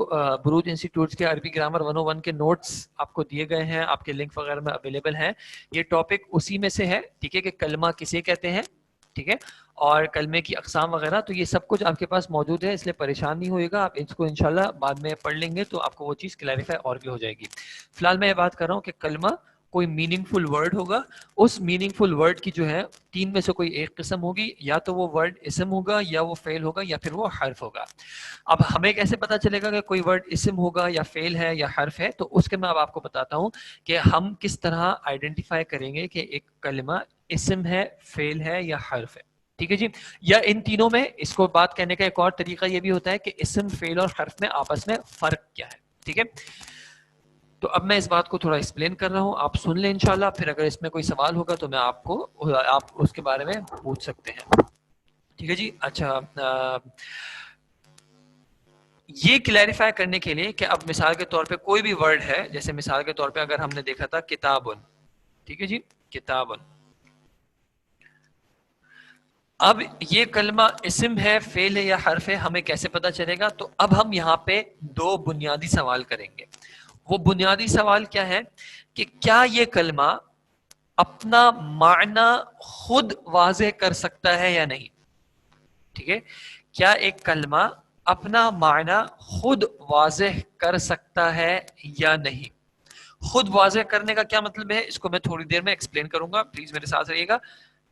بروج انسٹیٹیوٹس کے عربی گرامر 101 کے نوٹس آپ کو دیے گئے ہیں، آپ کے لنک وغیرہ میں اویلیبل ہیں. یہ ٹاپک اسی میں سے ہے. ٹھیک ہے، کہ کلمہ کسے کہتے ہیں، ٹھیک ہے، اور کلمے کی اقسام وغیرہ. تو یہ سب کچھ آپ کے پاس موجود ہے، اس لیے پریشان نہیں ہوئے گا. آپ اس کو انشاءاللہ بعد میں پڑھ لیں گے تو آپ کو وہ چیز کلیریفائی اور بھی ہو جائے گی. فی الحال میں یہ بات کر رہا ہوں کہ کلمہ کوئی میننگ فل ورڈ ہوگا. اس میننگ فل ورڈ کی جو ہے تین میں سے کوئی ایک قسم ہوگی، یا تو وہ ورڈ اسم ہوگا، یا وہ فعل ہوگا، یا پھر وہ حرف ہوگا. اب ہمیں کیسے پتا چلے گا کہ کوئی ورڈ اسم ہوگا یا فعل ہے یا حرف ہے؟ تو اس کے میں اب آپ کو بتاتا ہوں کہ ہم کس طرح آئیڈینٹیفائی کریں گے کہ ایک کلمہ اسم ہے، فعل ہے یا حرف ہے. ٹھیک ہے جی، یا ان تینوں میں. اس کو بات کہنے کا ایک اور طریقہ یہ بھی ہوتا ہے کہ اسم، فعل اور حرف میں آپس میں فرق کیا ہے. ٹھیک ہے، تو اب میں اس بات کو تھوڑا ایکسپلین کر رہا ہوں، آپ سن لیں انشاءاللہ. پھر اگر اس میں کوئی سوال ہوگا تو میں آپ اس کے بارے میں پوچھ سکتے ہیں. ٹھیک ہے جی، اچھا یہ کلیریفائی کرنے کے لیے کہ اب مثال کے طور پہ کوئی بھی ورڈ ہے، جیسے مثال کے طور پہ اگر ہم نے دیکھا تھا کتابن. ٹھیک ہے جی، کتابن. اب یہ کلمہ اسم ہے، فعل ہے یا حرف ہے، ہمیں کیسے پتا چلے گا؟ تو اب ہم یہاں پہ دو بنیادی سوال کریں گے. وہ بنیادی سوال کیا ہے کہ کیا یہ کلمہ اپنا معنی خود واضح کر سکتا ہے یا نہیں. ٹھیک ہے، کیا ایک کلمہ اپنا معنی خود واضح کر سکتا ہے یا نہیں. خود واضح کرنے کا کیا مطلب ہے، اس کو میں تھوڑی دیر میں ایکسپلین کروں گا، پلیز میرے ساتھ رہیے گا.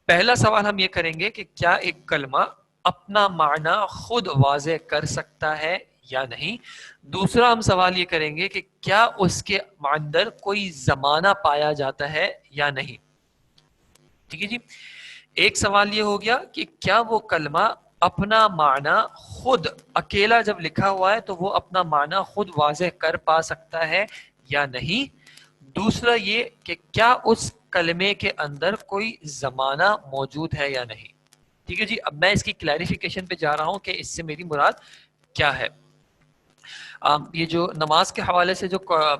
پہلا سوال ہم یہ کریں گے کہ کیا ایک کلمہ اپنا معنی خود واضح کر سکتا ہے یا نہیں. دوسرا ہم سوال یہ کریں گے کہ کیا اس کے اندر کوئی زمانہ پایا جاتا ہے یا نہیں. ٹھیک ہے جی، ایک سوال یہ ہو گیا کہ کیا وہ کلمہ اپنا معنی خود اکیلا جب لکھا ہوا ہے تو وہ اپنا معنی خود واضح کر پا سکتا ہے یا نہیں. دوسرا یہ کہ کیا اس کلمے کے اندر کوئی زمانہ موجود ہے یا نہیں. ٹھیک ہے جی، اب میں اس کی کلیریفیکیشن پہ جا رہا ہوں کہ اس سے میری مراد کیا ہے. یہ جو نماز کے حوالے سے جو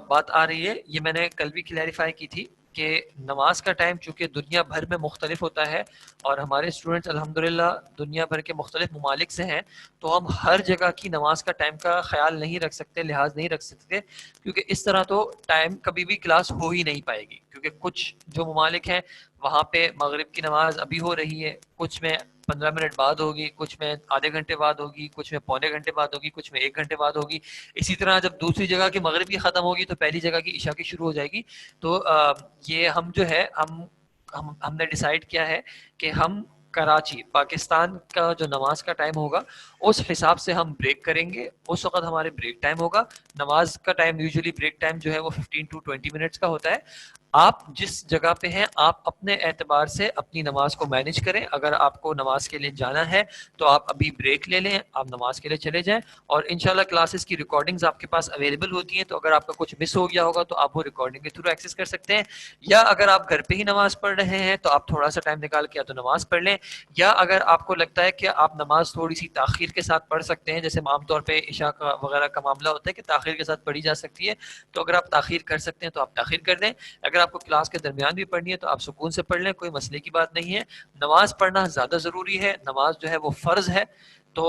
بات آ رہی ہے، یہ میں نے کل بھی کلیریفائی کی تھی کہ نماز کا ٹائم چونکہ دنیا بھر میں مختلف ہوتا ہے اور ہمارے اسٹوڈنٹس الحمدللہ دنیا بھر کے مختلف ممالک سے ہیں، تو ہم ہر جگہ کی نماز کا ٹائم کا خیال نہیں رکھ سکتے، لحاظ نہیں رکھ سکتے، کیونکہ اس طرح تو ٹائم کبھی بھی کلاس ہو ہی نہیں پائے گی. کیونکہ کچھ جو ممالک ہیں وہاں پہ مغرب کی نماز ابھی ہو رہی ہے، کچھ میں 15 منٹ بعد ہوگی، کچھ میں آدھے گھنٹے بعد ہوگی، کچھ میں پونے گھنٹے بعد ہوگی، کچھ میں 1 گھنٹے بعد ہوگی. اسی طرح جب دوسری جگہ کی مغرب کی ختم ہوگی تو پہلی جگہ کی عشاء کی شروع ہو جائے گی. تو یہ ہم جو ہے ہم نے ڈیسائیڈ کیا ہے کہ ہم کراچی پاکستان کا جو نماز کا ٹائم ہوگا اس حساب سے ہم بریک کریں گے. اس وقت ہمارے بریک ٹائم ہوگا. نماز کا ٹائم یوزلی بریک ٹائم جو ہے وہ 15 to 20 منٹس کا ہوتا ہے. آپ جس جگہ پہ ہیں آپ اپنے اعتبار سے اپنی نماز کو مینیج کریں. اگر آپ کو نماز کے لیے جانا ہے تو آپ ابھی بریک لے لیں، آپ نماز کے لیے چلے جائیں، اور انشاءاللہ کلاسز کی ریکارڈنگز آپ کے پاس اویلیبل ہوتی ہیں. تو اگر آپ کا کچھ مس ہو گیا ہوگا تو آپ وہ ریکارڈنگ کے تھرو ایکسس کر سکتے ہیں. یا اگر آپ گھر پہ ہی نماز پڑھ رہے ہیں تو آپ تھوڑا سا ٹائم نکال کے یا تو نماز پڑھ لیں، یا اگر آپ کو لگتا ہے کہ آپ نماز تھوڑی سی تاخیر کے ساتھ پڑھ سکتے ہیں، جیسے عام طور پہ عشاء کا وغیرہ کا معاملہ ہوتا ہے کہ تاخیر کے ساتھ پڑھی جا سکتی ہے، تو اگر آپ تاخیر کر سکتے ہیں تو آپ تاخیر کر دیں. اگر آپ کو کلاس کے درمیان بھی پڑھنی ہے تو آپ سکون سے پڑھ لیں، کوئی مسئلے کی بات نہیں ہے. نماز پڑھنا زیادہ ضروری ہے، نماز جو ہے وہ فرض ہے. تو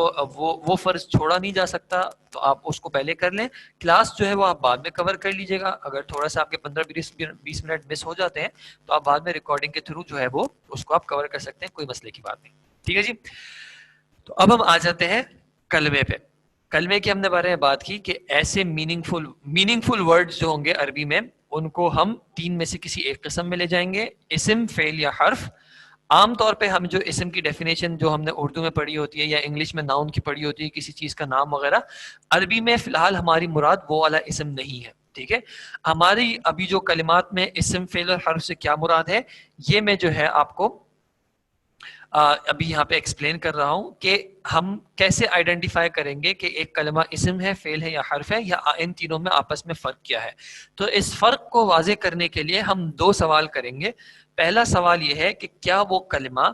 وہ فرض چھوڑا نہیں جا سکتا، تو آپ اس کو پہلے کر لیں. کلاس جو ہے وہ آپ بعد میں کور کر لیجیے گا. اگر تھوڑا سا آپ کے 15-20 منٹ مس ہو جاتے ہیں تو آپ بعد میں ریکارڈنگ کے تھرو جو ہے وہ اس کو آپ کور کر سکتے ہیں، کوئی مسئلے کی بات نہیں. ٹھیک ہے جی. تو اب ہم آ جاتے ہیں کلمے پہ. کلمے کے ہم نے بارے میں بات کی کہ ایسے میننگ فل ورڈز جو ہوں گے عربی میں ان کو ہم 3 میں سے کسی ایک قسم میں لے جائیں گے، اسم، فعل یا حرف. عام طور پہ ہم جو اسم کی ڈیفینیشن جو ہم نے اردو میں پڑھی ہوتی ہے یا انگلش میں ناؤن کی پڑھی ہوتی ہے کسی چیز کا نام وغیرہ، عربی میں فی الحال ہماری مراد وہ والا اسم نہیں ہے. ٹھیک ہے. ہماری ابھی جو کلمات میں اسم، فعل اور حرف سے کیا مراد ہے یہ میں جو ہے آپ کو ابھی یہاں پہ ایکسپلین کر رہا ہوں کہ ہم کیسے آئیڈینٹیفائی کریں گے کہ ایک کلمہ اسم ہے، فعل ہے یا حرف ہے، یا ان تینوں میں آپس میں فرق کیا ہے. تو اس فرق کو واضح کرنے کے لیے ہم 2 سوال کریں گے. پہلا سوال یہ ہے کہ کیا وہ کلمہ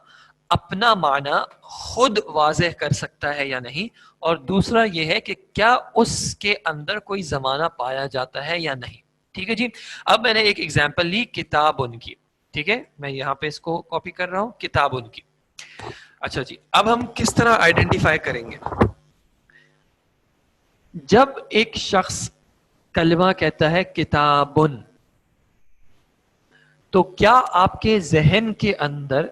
اپنا معنی خود واضح کر سکتا ہے یا نہیں، اور دوسرا یہ ہے کہ کیا اس کے اندر کوئی زمانہ پایا جاتا ہے یا نہیں. ٹھیک ہے جی. اب میں نے ایک ایگزامپل لی کتاب ان کی. ٹھیک ہے، میں یہاں پہ اس کو کاپی کر رہا ہوں، کتاب ان کی. اچھا جی، اب ہم کس طرح آئیڈینٹیفائی کریں گے؟ جب ایک شخص کلمہ کہتا ہے کتابن، تو کیا آپ کے ذہن کے اندر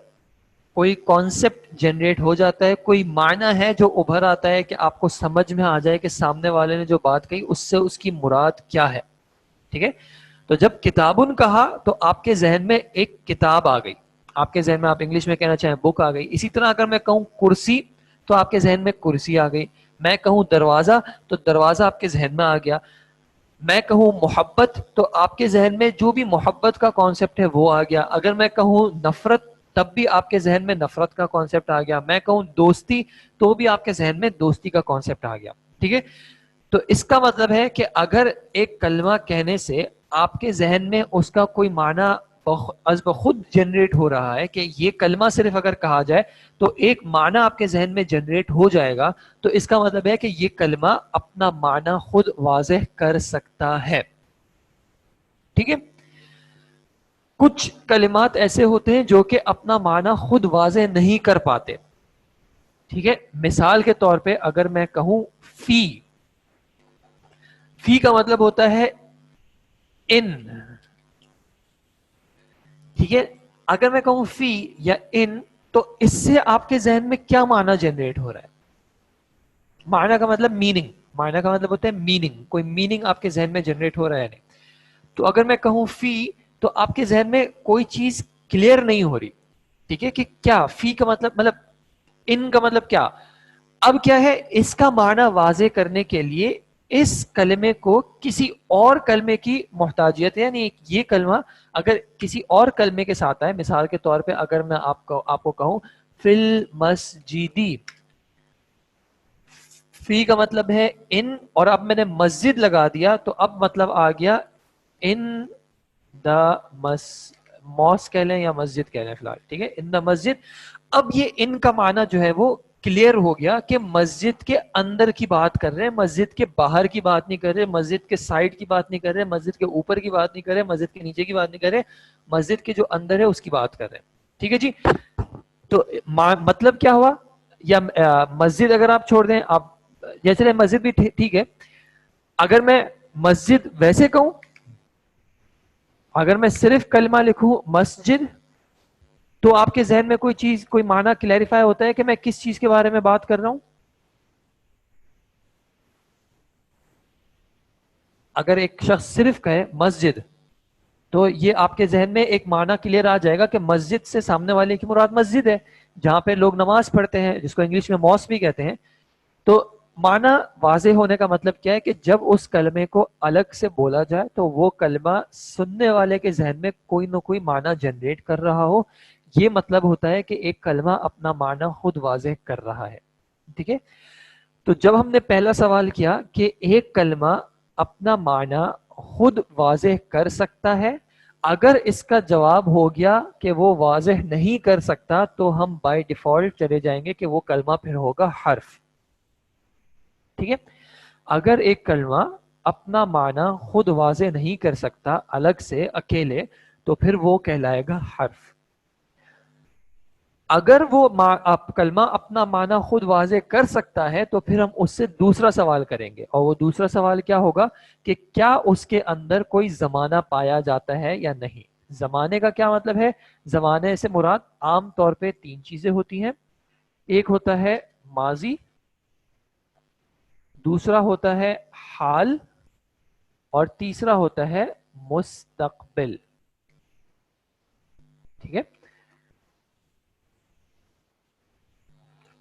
کوئی کانسیپٹ جنریٹ ہو جاتا ہے، کوئی معنی ہے جو ابھر آتا ہے کہ آپ کو سمجھ میں آ جائے کہ سامنے والے نے جو بات کہی اس سے اس کی مراد کیا ہے؟ ٹھیک ہے. تو جب کتابن کہا تو آپ کے ذہن میں ایک کتاب آ گئی، آپ کے ذہن میں، آپ انگلش میں کہنا چاہیں بک آ گئی. اسی طرح اگر میں کہوں کرسی تو آپ کے ذہن میں کرسی آ گئی. میں کہوں دروازہ تو دروازہ آپ کے ذہن میں آ گیا. میں کہوں محبت تو آپ کے ذہن میں جو بھی محبت کا کانسیپٹ ہے وہ آ گیا. اگر میں کہوں نفرت تب بھی آپ کے ذہن میں نفرت کا کانسیپٹ آ گیا. میں کہوں دوستی تو بھی آپ کے ذہن میں دوستی کا کانسیپٹ آ گیا. ٹھیک ہے. تو اس کا مطلب ہے کہ اگر ایک کلمہ کہنے سے آپ کے ذہن میں اس کا کوئی معنی از بخود جنریٹ ہو رہا ہے کہ یہ کلمہ صرف اگر کہا جائے تو ایک معنی آپ کے ذہن میں جنریٹ ہو جائے گا، تو اس کا مطلب ہے کہ یہ کلمہ اپنا معنی خود واضح کر سکتا ہے. ٹھیک ہے. کچھ کلمات ایسے ہوتے ہیں جو کہ اپنا معنی خود واضح نہیں کر پاتے. ٹھیک ہے. مثال کے طور پہ اگر میں کہوں فی کا مطلب ہوتا ہے ان. ٹھیک ہے. اگر میں کہوں فی یا ان تو اس سے آپ کے ذہن میں کیا معنی جنریٹ ہو رہا ہے؟ معنی کا مطلب میننگ، معنی کا مطلب ہوتا ہے میننگ، کوئی میننگ آپ کے ذہن میں جنریٹ ہو رہا ہے نہیں. تو اگر میں کہوں فی تو آپ کے ذہن میں کوئی چیز کلیئر نہیں ہو رہی. ٹھیک ہے. کہ کیا فی کا مطلب ان کا مطلب کیا؟ اب کیا ہے، اس کا معنی واضح کرنے کے لیے اس کلمے کو کسی اور کلمے کی محتاجیت ہے. یعنی یہ کلمہ اگر کسی اور کلمے کے ساتھ آئے، مثال کے طور پہ اگر میں آپ کو کہوں فی المسجدی، فی کا مطلب ہے ان، اور اب میں نے مسجد لگا دیا تو اب مطلب آ گیا ان دا موس کہہ لیں یا مسجد کہہ لیں فی الحال. ٹھیک ہے. ان دا مسجد. اب یہ ان کا معنی جو ہے وہ کلیئر ہو گیا کہ مسجد کے اندر کی بات کر رہے ہیں، مسجد کے باہر کی بات نہیں کر رہے، مسجد کے سائڈ کی بات نہیں کر رہے، مسجد کے اوپر کی بات نہیں کر رہے، مسجد کے نیچے کی بات نہیں کر رہے، مسجد کے جو اندر ہے اس کی بات کر رہے ہیں. ٹھیک ہے جی. تو مطلب کیا ہوا؟ یا مسجد اگر آپ چھوڑ دیں، آپ جیسے مسجد بھی ٹھیک ہے. اگر میں مسجد ویسے کہوں، اگر میں صرف کلمہ لکھوں مسجد تو آپ کے ذہن میں کوئی چیز، کوئی معنی کلیریفائی ہوتا ہے کہ میں کس چیز کے بارے میں بات کر رہا ہوں؟ اگر ایک شخص صرف کہے مسجد تو یہ آپ کے ذہن میں ایک معنی کلیئر آ جائے گا کہ مسجد سے سامنے والے کی مراد مسجد ہے جہاں پہ لوگ نماز پڑھتے ہیں، جس کو انگلش میں موس بھی کہتے ہیں. تو معنی واضح ہونے کا مطلب کیا ہے کہ جب اس کلمے کو الگ سے بولا جائے تو وہ کلمہ سننے والے کے ذہن میں کوئی نہ کوئی معنی جنریٹ کر رہا ہو. یہ مطلب ہوتا ہے کہ ایک کلمہ اپنا معنی خود واضح کر رہا ہے. ٹھیک ہے. تو جب ہم نے پہلا سوال کیا کہ ایک کلمہ اپنا معنی خود واضح کر سکتا ہے، اگر اس کا جواب ہو گیا کہ وہ واضح نہیں کر سکتا تو ہم بائی ڈیفالٹ چلے جائیں گے کہ وہ کلمہ پھر ہوگا حرف. ٹھیک ہے. اگر ایک کلمہ اپنا معنی خود واضح نہیں کر سکتا الگ سے اکیلے تو پھر وہ کہلائے گا حرف. اگر وہ کلمہ اپنا معنی خود واضح کر سکتا ہے تو پھر ہم اس سے دوسرا سوال کریں گے، اور وہ دوسرا سوال کیا ہوگا کہ کیا اس کے اندر کوئی زمانہ پایا جاتا ہے یا نہیں۔ زمانے کا کیا مطلب ہے؟ زمانے سے مراد عام طور پہ تین چیزیں ہوتی ہیں، ایک ہوتا ہے ماضی، دوسرا ہوتا ہے حال، اور تیسرا ہوتا ہے مستقبل، ٹھیک ہے۔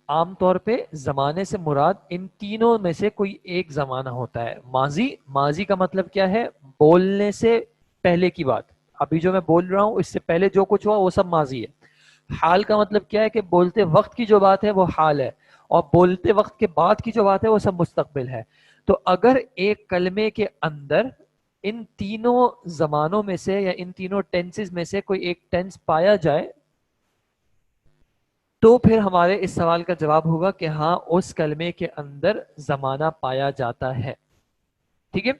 عام طور پہ زمانے سے مراد ان تینوں میں سے کوئی ایک زمانہ ہوتا ہے۔ ماضی، ماضی کا مطلب کیا ہے؟ بولنے سے پہلے کی بات، ابھی جو میں بول رہا ہوں اس سے پہلے جو کچھ ہوا وہ سب ماضی ہے۔ حال کا مطلب کیا ہے کہ بولتے وقت کی جو بات ہے وہ حال ہے، اور بولتے وقت کے بعد کی جو بات ہے وہ سب مستقبل ہے۔ تو اگر ایک کلمے کے اندر ان تینوں زمانوں میں سے یا ان تینوں ٹینسز میں سے کوئی ایک ٹینس پایا جائے تو پھر ہمارے اس سوال کا جواب ہوگا کہ ہاں اس کلمے کے اندر زمانہ پایا جاتا ہے، ٹھیک ہے۔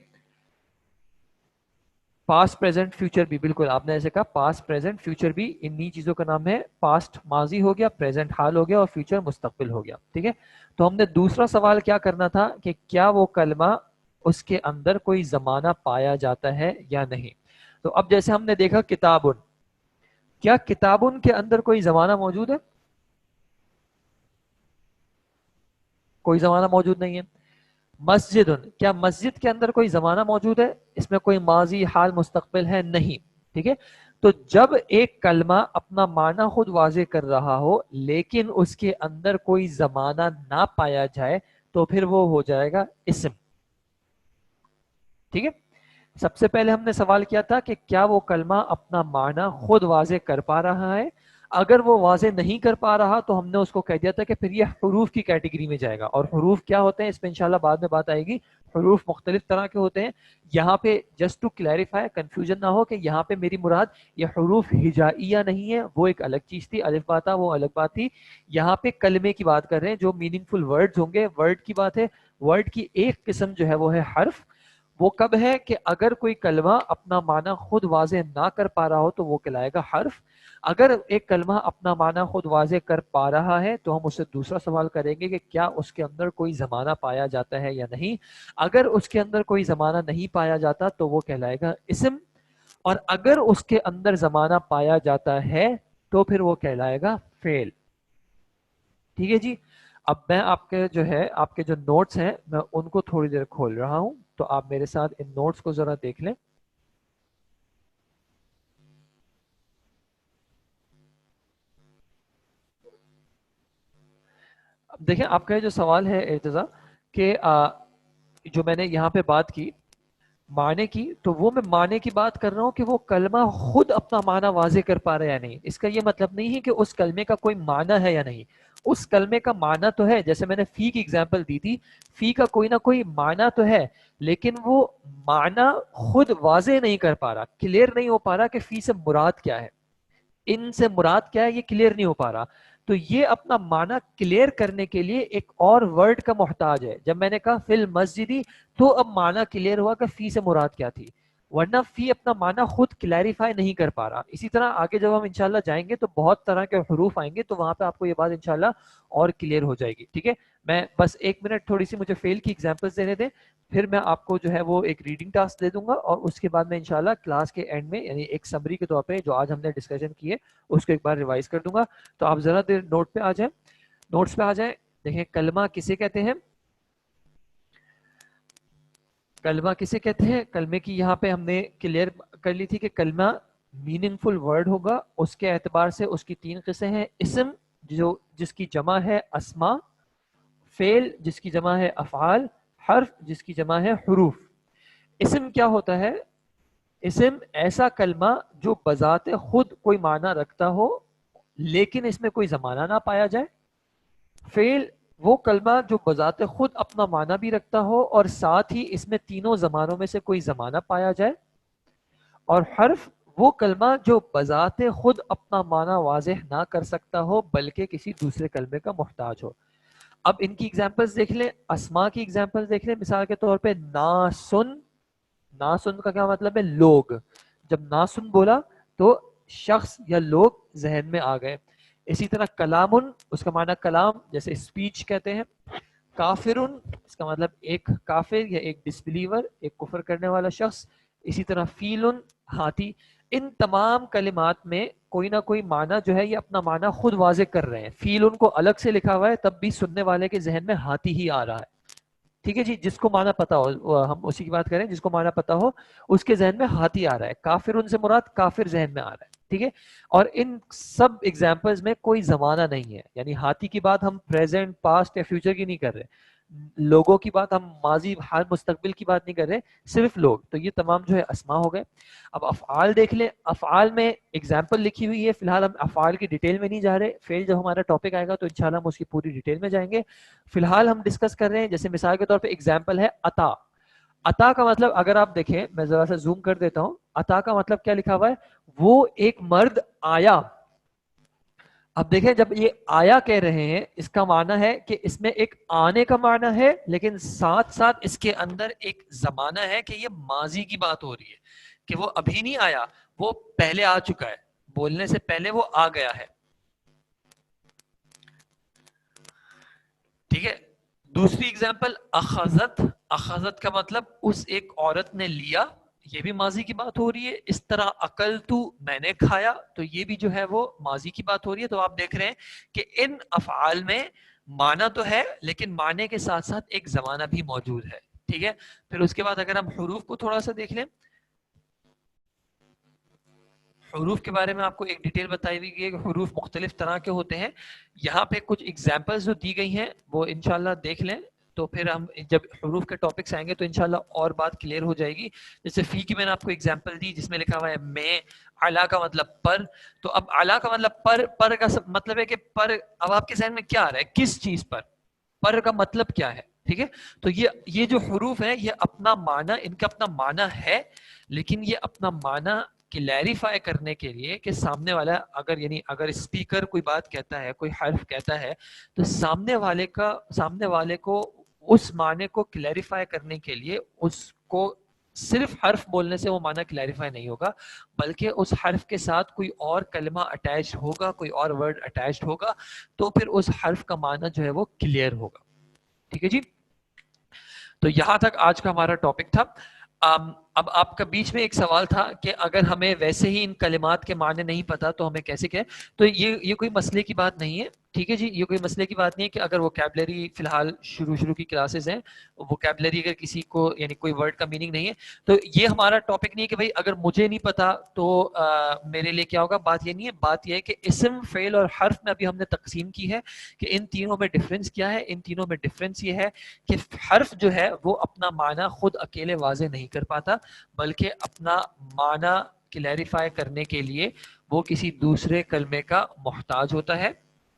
پاسٹ پریزنٹ فیوچر بھی، بالکل آپ نے ایسے کہا، پاسٹ پریزنٹ فیوچر بھی انہی چیزوں کا نام ہے۔ پاسٹ ماضی ہو گیا، پریزنٹ حال ہو گیا، اور فیوچر مستقبل ہو گیا، ٹھیک ہے۔ تو ہم نے دوسرا سوال کیا کرنا تھا کہ کیا وہ کلمہ اس کے اندر کوئی زمانہ پایا جاتا ہے یا نہیں۔ تو اب جیسے ہم نے دیکھا کتابن، کیا کتابن کے اندر کوئی زمانہ موجود ہے؟ کوئی زمانہ موجود نہیں ہے۔ مسجد، کیا مسجد کے اندر کوئی زمانہ موجود ہے؟ اس میں کوئی ماضی حال مستقبل ہے؟ نہیں، ٹھیک ہے۔ تو جب ایک کلمہ اپنا معنی خود واضح کر رہا ہو لیکن اس کے اندر کوئی زمانہ نہ پایا جائے تو پھر وہ ہو جائے گا اسم، ٹھیک ہے۔ سب سے پہلے ہم نے سوال کیا تھا کہ کیا وہ کلمہ اپنا معنی خود واضح کر پا رہا ہے؟ اگر وہ واضح نہیں کر پا رہا تو ہم نے اس کو کہہ دیا تھا کہ پھر یہ حروف کی کیٹیگری میں جائے گا، اور حروف کیا ہوتے ہیں اس میں انشاءاللہ بعد میں بات آئے گی۔ حروف مختلف طرح کے ہوتے ہیں۔ یہاں پہ جسٹ ٹو کلیریفائی، کنفیوژن نہ ہو کہ یہاں پہ میری مراد یہ حروف ہجائیہ نہیں ہے، وہ ایک الگ چیز تھی، الف با تھا وہ الگ بات تھی۔ یہاں پہ کلمے کی بات کر رہے ہیں، جو میننگ فل ورڈز ہوں گے، ورڈ کی بات ہے۔ ورڈ کی ایک قسم جو ہے وہ ہے حرف۔ وہ کب ہے کہ اگر کوئی کلمہ اپنا معنی خود واضح نہ کر پا رہا ہو تو وہ کہلائے گا حرف۔ اگر ایک کلمہ اپنا معنی خود واضح کر پا رہا ہے تو ہم اس سے دوسرا سوال کریں گے کہ کیا اس کے اندر کوئی زمانہ پایا جاتا ہے یا نہیں۔ اگر اس کے اندر کوئی زمانہ نہیں پایا جاتا تو وہ کہلائے گا اسم، اور اگر اس کے اندر زمانہ پایا جاتا ہے تو پھر وہ کہلائے گا فعل، ٹھیک ہے جی۔ اب میں آپ کے جو ہے آپ کے جو نوٹس ہیں میں ان کو تھوڑی دیر کھول رہا ہوں، تو آپ میرے ساتھ ان نوٹس کو ذرا دیکھ لیں۔ اب دیکھیں آپ کا جو سوال ہے ارتضیٰ کہ جو میں نے یہاں پہ بات کی معنی کی، تو وہ میں معنی کی بات کر رہا ہوں کہ وہ کلمہ خود اپنا معنی واضح کر پا رہا ہے یا نہیں۔ اس کا یہ مطلب نہیں ہے کہ اس کلمے کا کوئی معنی ہے یا نہیں، اس کلمے کا معنی تو ہے، جیسے میں نے فی کی اگزامپل دی تھی، فی کا کوئی نہ کوئی معنی تو ہے، لیکن وہ معنی خود واضح نہیں کر پا رہا، کلیئر نہیں ہو پا رہا کہ فی سے مراد کیا ہے، ان سے مراد کیا ہے، یہ کلیئر نہیں ہو پا رہا۔ تو یہ اپنا معنی کلیئر کرنے کے لیے ایک اور ورڈ کا محتاج ہے۔ جب میں نے کہا فی المسجدی تو اب معنی کلیئر ہوا کہ فی سے مراد کیا تھی، ورنہ فی اپنا معنی خود کلیریفائی نہیں کر پا رہا۔ اسی طرح آگے جب ہم انشاءاللہ جائیں گے تو بہت طرح کے حروف آئیں گے، تو وہاں پہ آپ کو یہ بات انشاءاللہ اور کلیئر ہو جائے گی، ٹھیک ہے۔ میں بس ایک منٹ تھوڑی سی مجھے فیل کی ایگزامپلس دینے دیں، پھر میں آپ کو جو ہے وہ ایک ریڈنگ ٹاسک دے دوں گا، اور اس کے بعد میں انشاءاللہ کلاس کے اینڈ میں یعنی ایک سمری کے طور پہ جو آج ہم نے ڈسکشن کی ہے اس کو ایک بار ریوائز کر دوں گا۔ تو آپ ذرا دیر نوٹ پہ آ جائیں، نوٹس پہ آ جائیں۔ دیکھیں کلمہ کسے کہتے ہیں، کلمہ کسے کہتے ہیں؟ کلمے کی یہاں پہ ہم نے کلیئر کر لی تھی کہ کلمہ میننگ فل ورڈ ہوگا، اس کے اعتبار سے اس کی تین قسمیں ہیں، اسم جو جس کی جمع ہے اسما، فعل جس کی جمع ہے افعال، حرف جس کی جمع ہے حروف۔ اسم کیا ہوتا ہے؟ اسم ایسا کلمہ جو بذات خود کوئی معنی رکھتا ہو لیکن اس میں کوئی زمانہ نہ پایا جائے۔ فعل وہ کلمہ جو بذات خود اپنا معنی بھی رکھتا ہو اور ساتھ ہی اس میں تینوں زمانوں میں سے کوئی زمانہ پایا جائے۔ اور حرف وہ کلمہ جو بذات خود اپنا معنی واضح نہ کر سکتا ہو بلکہ کسی دوسرے کلمے کا محتاج ہو۔ اب ان کی ایگزامپلس دیکھ لیں، اسما کی ایگزامپل دیکھ لیں، مثال کے طور پہ ناسن، ناسن کا کیا مطلب ہے؟ لوگ۔ جب ناسن بولا تو شخص یا لوگ ذہن میں آ گئے۔ اسی طرح کلامن اس کا معنی کلام جیسے اسپیچ کہتے ہیں. کافرن اس کا مطلب ایک کافر یا ایک ڈسبلیور ایک کفر کرنے والا شخص. اسی طرح فیلن ہاتھی. ان تمام کلمات میں کوئی نہ کوئی معنی جو ہے یہ اپنا معنی خود واضح کر رہے ہیں. فیلن کو الگ سے لکھا ہوا ہے تب بھی سننے والے کے ذہن میں ہاتھی ہی آ رہا ہے. ٹھیک ہے جی, جس کو معنی پتا ہو ہم اسی کی بات کریں, جس کو معنی پتا ہو اس کے ذہن میں ہاتھی آ رہا ہے. کافر ان سے مراد کافر ذہن میں آ رہا ہے. ٹھیک ہے, اور ان سب ایگزامپلز میں کوئی زمانہ نہیں ہے, یعنی ہاتھی کی بات ہم پریزنٹ پاسٹ یا فیوچر کی نہیں کر رہے, لوگوں کی بات ہم ماضی حال مستقبل کی بات نہیں کر رہے, صرف لوگ. تو یہ تمام جو ہے اسماء ہو گئے. اب افعال دیکھ لیں, افعال میں ایگزامپل لکھی ہوئی ہے, فی الحال ہم افعال کی ڈیٹیل میں نہیں جا رہے, فعل جب ہمارا ٹاپک آئے گا تو انشاءاللہ ہم اس کی پوری ڈیٹیل میں جائیں گے. فی الحال ہم ڈسکس کر رہے ہیں, جیسے مثال کے طور پہ ایگزامپل ہے عطا. عطا کا مطلب اگر آپ دیکھیں, میں ذرا سا زوم کر دیتا ہوں, عطا کا مطلب کیا لکھا ہوا ہے, وہ ایک مرد آیا. اب دیکھیں جب یہ آیا کہہ رہے ہیں اس کا معنی ہے کہ اس میں ایک آنے کا معنی ہے, لیکن ساتھ ساتھ اس کے اندر ایک زمانہ ہے کہ یہ ماضی کی بات ہو رہی ہے, کہ وہ ابھی نہیں آیا, وہ پہلے آ چکا ہے, بولنے سے پہلے وہ آ گیا ہے. ٹھیک ہے. دوسری ایگزامپل اخذت. اخذت کا مطلب اس ایک عورت نے لیا, یہ بھی ماضی کی بات ہو رہی ہے. اس طرح اکلتو میں نے کھایا, تو یہ بھی جو ہے وہ ماضی کی بات ہو رہی ہے. تو آپ دیکھ رہے ہیں کہ ان افعال میں معنی تو ہے لیکن معنی کے ساتھ ساتھ ایک زمانہ بھی موجود ہے. ٹھیک ہے. پھر اس کے بعد اگر ہم حروف کو تھوڑا سا دیکھ لیں, حروف کے بارے میں آپ کو ایک ڈیٹیل بتائی ہوئی ہے کہ حروف مختلف طرح کے ہوتے ہیں. یہاں پہ کچھ ایگزامپلز جو دی گئی ہیں وہ انشاءاللہ دیکھ لیں, تو پھر ہم جب حروف کے ٹاپکس آئیں گے تو انشاءاللہ اور بات کلیئر ہو جائے گی. جیسے فی کی میں نے آپ کو ایگزامپل دی جس میں لکھا ہوا ہے میں, اعلیٰ کا مطلب پر. تو اب اعلیٰ کا مطلب پر کا مطلب ہے کہ پر, اب آپ کے ذہن میں کیا آ رہا ہے, کس چیز پر کا مطلب کیا ہے. ٹھیک ہے. تو یہ جو حروف ہیں یہ اپنا معنی, ان کا اپنا معنی ہے, لیکن یہ اپنا معنی کلیریفائی کرنے کے لیے کہ سامنے والا اگر یعنی اگر اسپیکر کوئی بات کہتا ہے, کوئی حرف کہتا ہے, تو سامنے والے کو اس معنی کو کلیریفائی کرنے کے لیے اس کو صرف حرف بولنے سے وہ معنی کلیریفائی نہیں ہوگا, بلکہ اس حرف کے ساتھ کوئی اور کلمہ اٹیچ ہوگا, کوئی اور ورڈ اٹیچ ہوگا, تو پھر اس حرف کا معنی جو ہے وہ کلیئر ہوگا. ٹھیک ہے جی. تو یہاں تک آج کا ہمارا ٹاپک تھا. اب آپ کا بیچ میں ایک سوال تھا کہ اگر ہمیں ویسے ہی ان کلمات کے معنی نہیں پتا تو ہمیں کیسے کہیں, تو یہ کوئی مسئلے کی بات نہیں ہے. ٹھیک ہے جی, یہ کوئی مسئلے کی بات نہیں ہے کہ اگر ووکیبلری فی الحال شروع کی کلاسز ہیں, ووکیبلری اگر کسی کو یعنی کوئی ورڈ کا میننگ نہیں ہے, تو یہ ہمارا ٹاپک نہیں ہے کہ بھائی اگر مجھے نہیں پتا تو میرے لیے کیا ہوگا. بات یہ نہیں ہے, بات یہ ہے کہ اسم فعل اور حرف میں ابھی ہم نے تقسیم کی ہے کہ ان تینوں میں ڈفرینس کیا ہے. ان تینوں میں ڈفرینس یہ ہے کہ حرف جو ہے وہ اپنا معنی خود اکیلے واضح نہیں کر پاتا, بلکہ اپنا معنی کلیریفائی کرنے کے لیے وہ کسی دوسرے کلمے کا محتاج ہوتا ہے.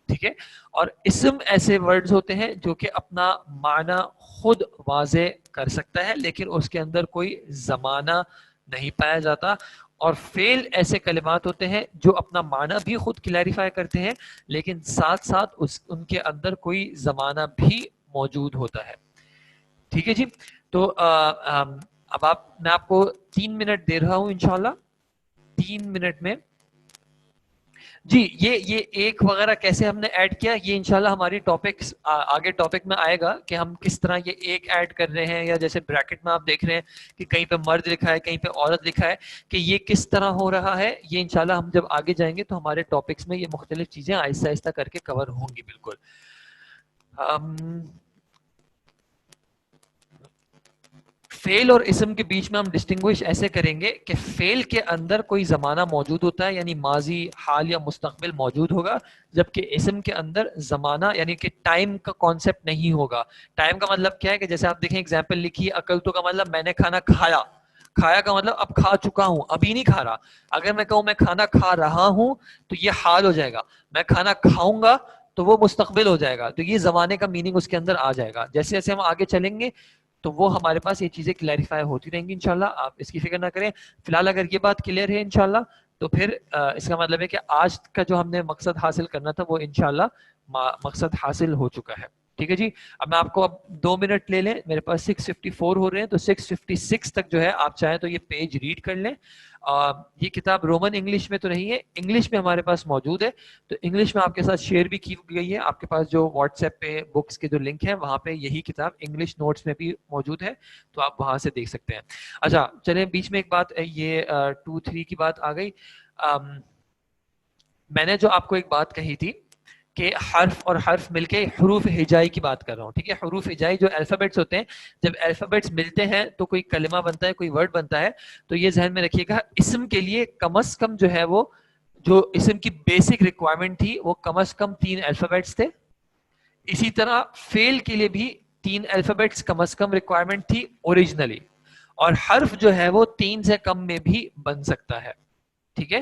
ٹھیک ہے. اور اسم ایسے ورڈز ہوتے ہیں جو کہ اپنا معنی خود واضح کر سکتا ہے لیکن اس کے اندر کوئی زمانہ نہیں پایا جاتا. اور فعل ایسے کلمات ہوتے ہیں جو اپنا معنی بھی خود کلیریفائی کرتے ہیں لیکن ساتھ ساتھ ان کے اندر کوئی زمانہ بھی موجود ہوتا ہے. ٹھیک ہے جی. تو اب میں آپ کو 3 منٹ دے رہا ہوں انشاءاللہ. 3 منٹ میں جی یہ ایک وغیرہ کیسے ہم نے ایڈ کیا, یہ انشاءاللہ ہماری ٹاپکس آگے ٹاپک میں آئے گا کہ ہم کس طرح یہ ایک ایڈ کر رہے ہیں, یا جیسے بریکٹ میں آپ دیکھ رہے ہیں کہ کہیں پہ مرد لکھا ہے کہیں پہ عورت لکھا ہے, کہ یہ کس طرح ہو رہا ہے. یہ انشاءاللہ ہم جب آگے جائیں گے تو ہمارے ٹاپکس میں یہ مختلف چیزیں آہستہ آہستہ کر کے کور ہوں گی. بالکل. فعل اور اسم کے بیچ میں ہم ڈسٹنگوش ایسے کریں گے کہ فعل کے اندر کوئی زمانہ موجود ہوتا ہے یعنی ماضی حال یا مستقبل موجود ہوگا, جبکہ اسم کے اندر زمانہ یعنی کہ ٹائم کا کانسیپٹ نہیں ہوگا. ٹائم کا مطلب کیا ہے کہ جیسے آپ دیکھیں ایگزامپل لکھی ہے اکلتو کا مطلب میں نے کھانا کھایا, کھایا کا مطلب اب کھا چکا ہوں, ابھی نہیں کھا رہا. اگر میں کہوں میں کھانا کھا رہا ہوں تو یہ حال ہو جائے گا, میں کھانا کھاؤں گا تو وہ مستقبل ہو جائے گا. تو یہ زمانے کا میننگ اس کے اندر آ جائے گا. جیسے جیسے ہم آگے چلیں گے تو وہ ہمارے پاس یہ چیزیں کلیریفائی ہوتی رہیں گی انشاءاللہ. آپ اس کی فکر نہ کریں. فی الحال اگر یہ بات کلیئر ہے انشاءاللہ تو پھر اس کا مطلب ہے کہ آج کا جو ہم نے مقصد حاصل کرنا تھا وہ انشاءاللہ مقصد حاصل ہو چکا ہے. ٹھیک ہے جی. اب میں آپ کو اب 2 منٹ لے لیں, میرے پاس 654 ہو رہے ہیں, تو 656 تک جو ہے آپ چاہیں تو یہ پیج ریڈ کر لیں. یہ کتاب رومن انگلش میں تو نہیں ہے, انگلش میں ہمارے پاس موجود ہے, تو انگلش میں آپ کے ساتھ شیئر بھی کی گئی ہے. آپ کے پاس جو واٹس ایپ پہ بکس کے جو لنک ہے وہاں پہ یہی کتاب انگلش نوٹس میں بھی موجود ہے, تو آپ وہاں سے دیکھ سکتے ہیں. اچھا چلیں, بیچ میں ایک بات, یہ 2-3 کی بات آ گئی. میں نے جو آپ کو ایک بات کہی تھی کہ حرف اور حرف مل کے حروف ہجائی کی بات کر رہا ہوں, ٹھیک ہے. حروف ہجائی جو الفابیٹس ہوتے ہیں, جب الفابیٹس ملتے ہیں تو کوئی کلمہ بنتا ہے, کوئی ورڈ بنتا ہے. تو یہ ذہن میں رکھیے گا, اسم کے لیے کم از کم جو ہے وہ جو اسم کی بیسک ریکوائرمنٹ تھی وہ کم از کم 3 الفابیٹس تھے. اسی طرح فیل کے لیے بھی 3 الفابیٹس کم از کم ریکوائرمنٹ تھی اوریجنلی, اور حرف جو ہے وہ 3 سے کم میں بھی بن سکتا ہے, ٹھیک ہے.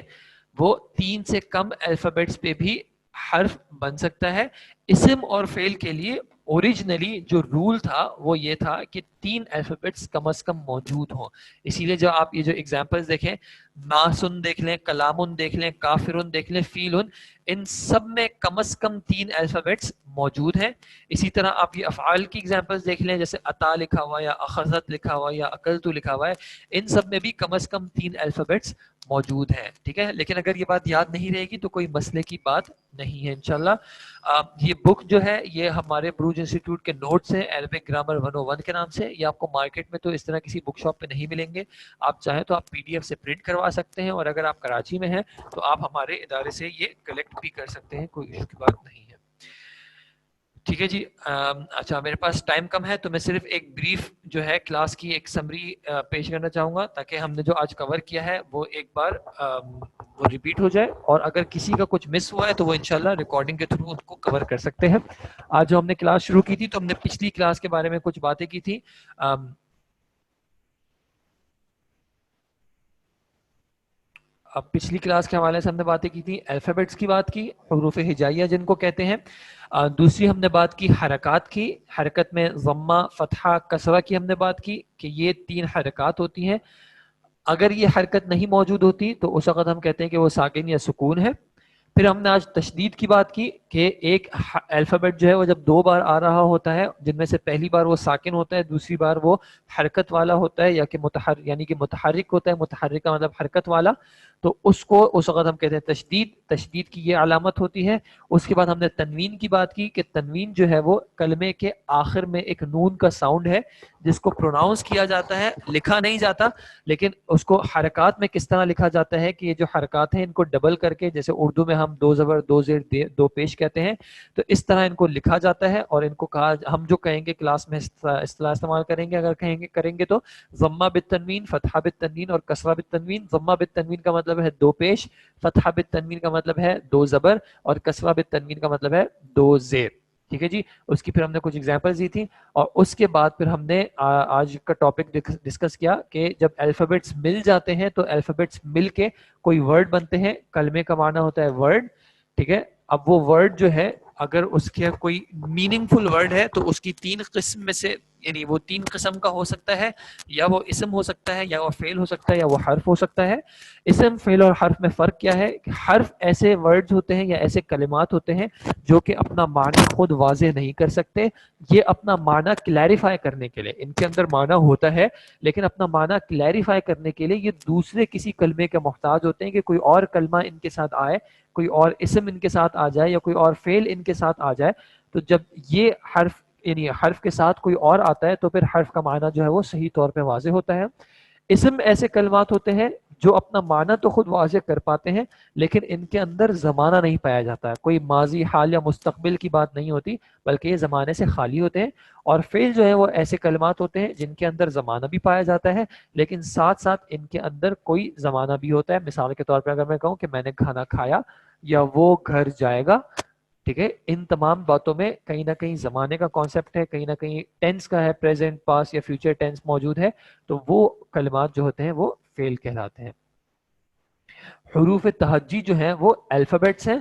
وہ 3 سے کم الفابیٹس پہ بھی حرف بن سکتا ہے. اسم اور فعل کے لیے اوریجنلی جو رول تھا وہ یہ تھا کہ 3 الفابیٹس کم از کم موجود ہوں. اسی لیے جو آپ یہ جو ایگزامپلس دیکھیں, ناسن دیکھ لیں, کلامن دیکھ لیں, کافرن دیکھ لیں, فیلن, ان سب میں کم از کم 3 الفابیٹس موجود ہیں. اسی طرح آپ یہ افعال کی ایگزامپلس دیکھ لیں, جیسے عطا لکھا ہوا یا اخذت لکھا ہوا یا اکلتو لکھا ہوا ہے, ان سب میں بھی کم از کم 3 الفابیٹس موجود ہیں, ٹھیک ہے. لیکن اگر یہ بات یاد نہیں رہے گی تو کوئی مسئلے کی بات نہیں ہے انشاءاللہ. یہ بک جو ہے یہ ہمارے بروج انسٹیٹیوٹ کے نوٹس ہیں, عربک گرامر 101 کے نام سے. یہ آپ کو مارکیٹ میں تو اس طرح کسی بک شاپ پہ نہیں ملیں گے. آپ چاہیں تو آپ PDF سے پرنٹ کروا سکتے ہیں, اور اگر آپ کراچی میں ہیں تو آپ ہمارے ادارے سے یہ کلیکٹ بھی کر سکتے ہیں, کوئی ایشو کی بات نہیں ہے, ٹھیک ہے جی. اچھا میرے پاس ٹائم کم ہے تو میں صرف ایک بریف جو ہے کلاس کی ایک سمری پیش کرنا چاہوں گا, تاکہ ہم نے جو آج کور کیا ہے وہ ایک بار وہ ریپیٹ ہو جائے, اور اگر کسی کا کچھ مس ہوا ہے تو وہ انشاءاللہ ریکارڈنگ کے تھرو ان کو کور کر سکتے ہیں. آج جو ہم نے کلاس شروع کی تھی تو ہم نے پچھلی کلاس کے بارے میں کچھ باتیں کی تھی. اب پچھلی کلاس کے حوالے سے ہم نے باتیں کی تھی, الفابیٹس کی بات کی, حروف ہجائیہ جن کو کہتے ہیں. دوسری ہم نے بات کی حرکات کی, حرکت میں ضمہ, فتحہ, کسرہ کی ہم نے بات کی کہ یہ 3 حرکات ہوتی ہیں. اگر یہ حرکت نہیں موجود ہوتی تو اس وقت ہم کہتے ہیں کہ وہ ساکن یا سکون ہے. پھر ہم نے آج تشدید کی بات کی کہ ایک الفابیٹ جو ہے وہ جب 2 بار آ رہا ہوتا ہے, جن میں سے پہلی بار وہ ساکن ہوتا ہے, دوسری بار وہ حرکت والا ہوتا ہے, یا کہ یعنی کہ متحرک ہوتا ہے, متحرک کا مطلب حرکت والا, تو اس کو اس وقت ہم کہتے ہیں تشدید. تشدید کی یہ علامت ہوتی ہے. اس کے بعد ہم نے تنوین کی بات کی کہ تنوین جو ہے وہ کلمے کے آخر میں ایک نون کا ساؤنڈ ہے جس کو پروناؤنس کیا جاتا ہے, لکھا نہیں جاتا, لیکن اس کو حرکات میں کس طرح لکھا جاتا ہے کہ یہ جو حرکات ہیں ان کو ڈبل کر کے, جیسے اردو میں ہم 2 زبر 2 زیر 2 پیش کہتے ہیں, تو اس طرح ان کو لکھا جاتا ہے. اور ان کو کہا, ہم جو کہیں گے کلاس میں اصطلاح استعمال کریں گے, اگر کریں گے تو ضمہ بالتنوین, فتحہ بالتنوین اور کسرہ بالتنوین. ضمہ بالتنوین کا مطلب ہے 2 پیش, فتحہ بالتنوین کا مطلب ہے 2 زبر, اور کسرہ بالتنوین کا مطلب ہے 2 زیر, ٹھیک ہے جی. اس کی پھر ہم نے کچھ ایگزامپلز دی تھی, اور اس کے بعد پھر ہم نے آج کا ٹاپک ڈسکس کیا کہ جب الفابیٹس مل جاتے ہیں تو الفابیٹس مل کے کوئی ورڈ بنتے ہیں. کلمے کا معنی ہوتا ہے ورڈ, ٹھیک ہے. اب وہ ورڈ جو ہے اگر اس کے کوئی میننگ فل ورڈ ہے تو اس کی 3 قسم میں سے, یعنی وہ 3 قسم کا ہو سکتا ہے, یا وہ اسم ہو سکتا ہے, یا وہ فعل ہو سکتا ہے, یا وہ حرف ہو سکتا ہے. اسم, فعل اور حرف میں فرق کیا ہے کہ حرف ایسے ورڈز ہوتے ہیں یا ایسے کلمات ہوتے ہیں جو کہ اپنا معنی خود واضح نہیں کر سکتے. یہ اپنا معنی کلیریفائی کرنے کے لیے, ان کے اندر معنی ہوتا ہے لیکن اپنا معنی کلیریفائی کرنے کے لیے یہ دوسرے کسی کلمے کے محتاج ہوتے ہیں کہ کوئی اور کلمہ ان کے ساتھ آئے, کوئی اور اسم ان کے ساتھ آ جائے, یا کوئی اور فعل ان کے ساتھ آ جائے. تو جب یہ حرف, یعنی حرف کے ساتھ کوئی اور آتا ہے تو پھر حرف کا معنی جو ہے وہ صحیح طور پہ واضح ہوتا ہے. اسم ایسے کلمات ہوتے ہیں جو اپنا معنی تو خود واضح کر پاتے ہیں لیکن ان کے اندر زمانہ نہیں پایا جاتا ہے, کوئی ماضی, حال یا مستقبل کی بات نہیں ہوتی, بلکہ یہ زمانے سے خالی ہوتے ہیں. اور فعل جو ہے وہ ایسے کلمات ہوتے ہیں جن کے اندر زمانہ بھی پایا جاتا ہے لیکن ساتھ ساتھ ان کے اندر کوئی زمانہ بھی ہوتا ہے. مثال کے طور پہ اگر میں کہوں کہ میں نے کھانا کھایا یا وہ گھر جائے گا, ٹھیک ہے, ان تمام باتوں میں کہیں نہ کہیں زمانے کا کانسیپٹ ہے, کہیں نہ کہیں ٹینس کا ہے, پریزنٹ, پاس یا فیوچر ٹینس موجود ہے, تو وہ کلمات جو ہوتے ہیں وہ فعل کہلاتے ہیں. حروف تہجی جو ہیں وہ الفابیٹس ہیں,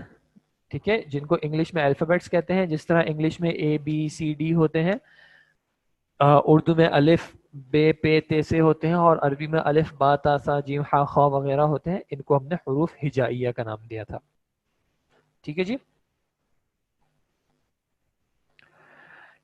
ٹھیک ہے, جن کو انگلش میں الفابیٹس کہتے ہیں. جس طرح انگلش میں ABCD ہوتے ہیں, اردو میں الف, بے, پے, تے سے ہوتے ہیں, اور عربی میں الف, با, تا, سا, جیم, ہا, خا وغیرہ ہوتے ہیں. ان کو ہم نے حروف ہجائیہ کا نام دیا تھا, ٹھیک ہے جی.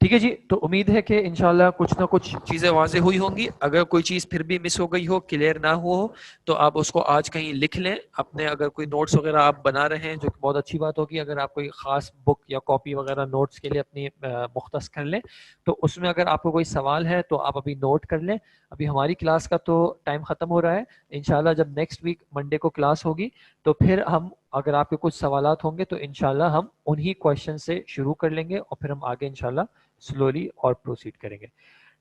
ٹھیک ہے جی. تو امید ہے کہ انشاءاللہ کچھ نہ کچھ چیزیں واضح ہوئی ہوں گی. اگر کوئی چیز پھر بھی مس ہو گئی ہو, کلیئر نہ ہو تو آپ اس کو آج کہیں لکھ لیں اپنے. اگر کوئی نوٹس وغیرہ آپ بنا رہے ہیں جو کہ بہت اچھی بات ہوگی, اگر آپ کوئی خاص بک یا کاپی وغیرہ نوٹس کے لیے اپنی مختص کر لیں, تو اس میں اگر آپ کو کوئی سوال ہے تو آپ ابھی نوٹ کر لیں. ابھی ہماری کلاس کا تو ٹائم ختم ہو رہا ہے. انشاءاللہ جب نیکسٹ ویک منڈے کو کلاس ہوگی تو پھر ہم, اگر آپ کے کچھ سوالات ہوں گے تو انشاءاللہ ہم انہی کویشچن سے شروع کر لیں گے اور پھر ہم آگے انشاءاللہ سلولی اور پروسیڈ کریں گے.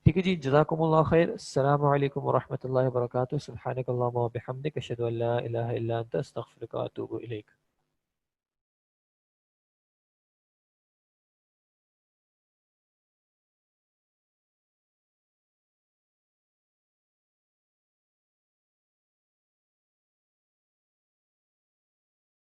ٹھیک ہے جی, جزاکم اللہ خیر. السلام علیکم ورحمۃ اللہ وبرکاتہ. سبحانک اللہم و بحمدک, اشہد ان لا الہ الا انت, استغفرک و اتوب الیک.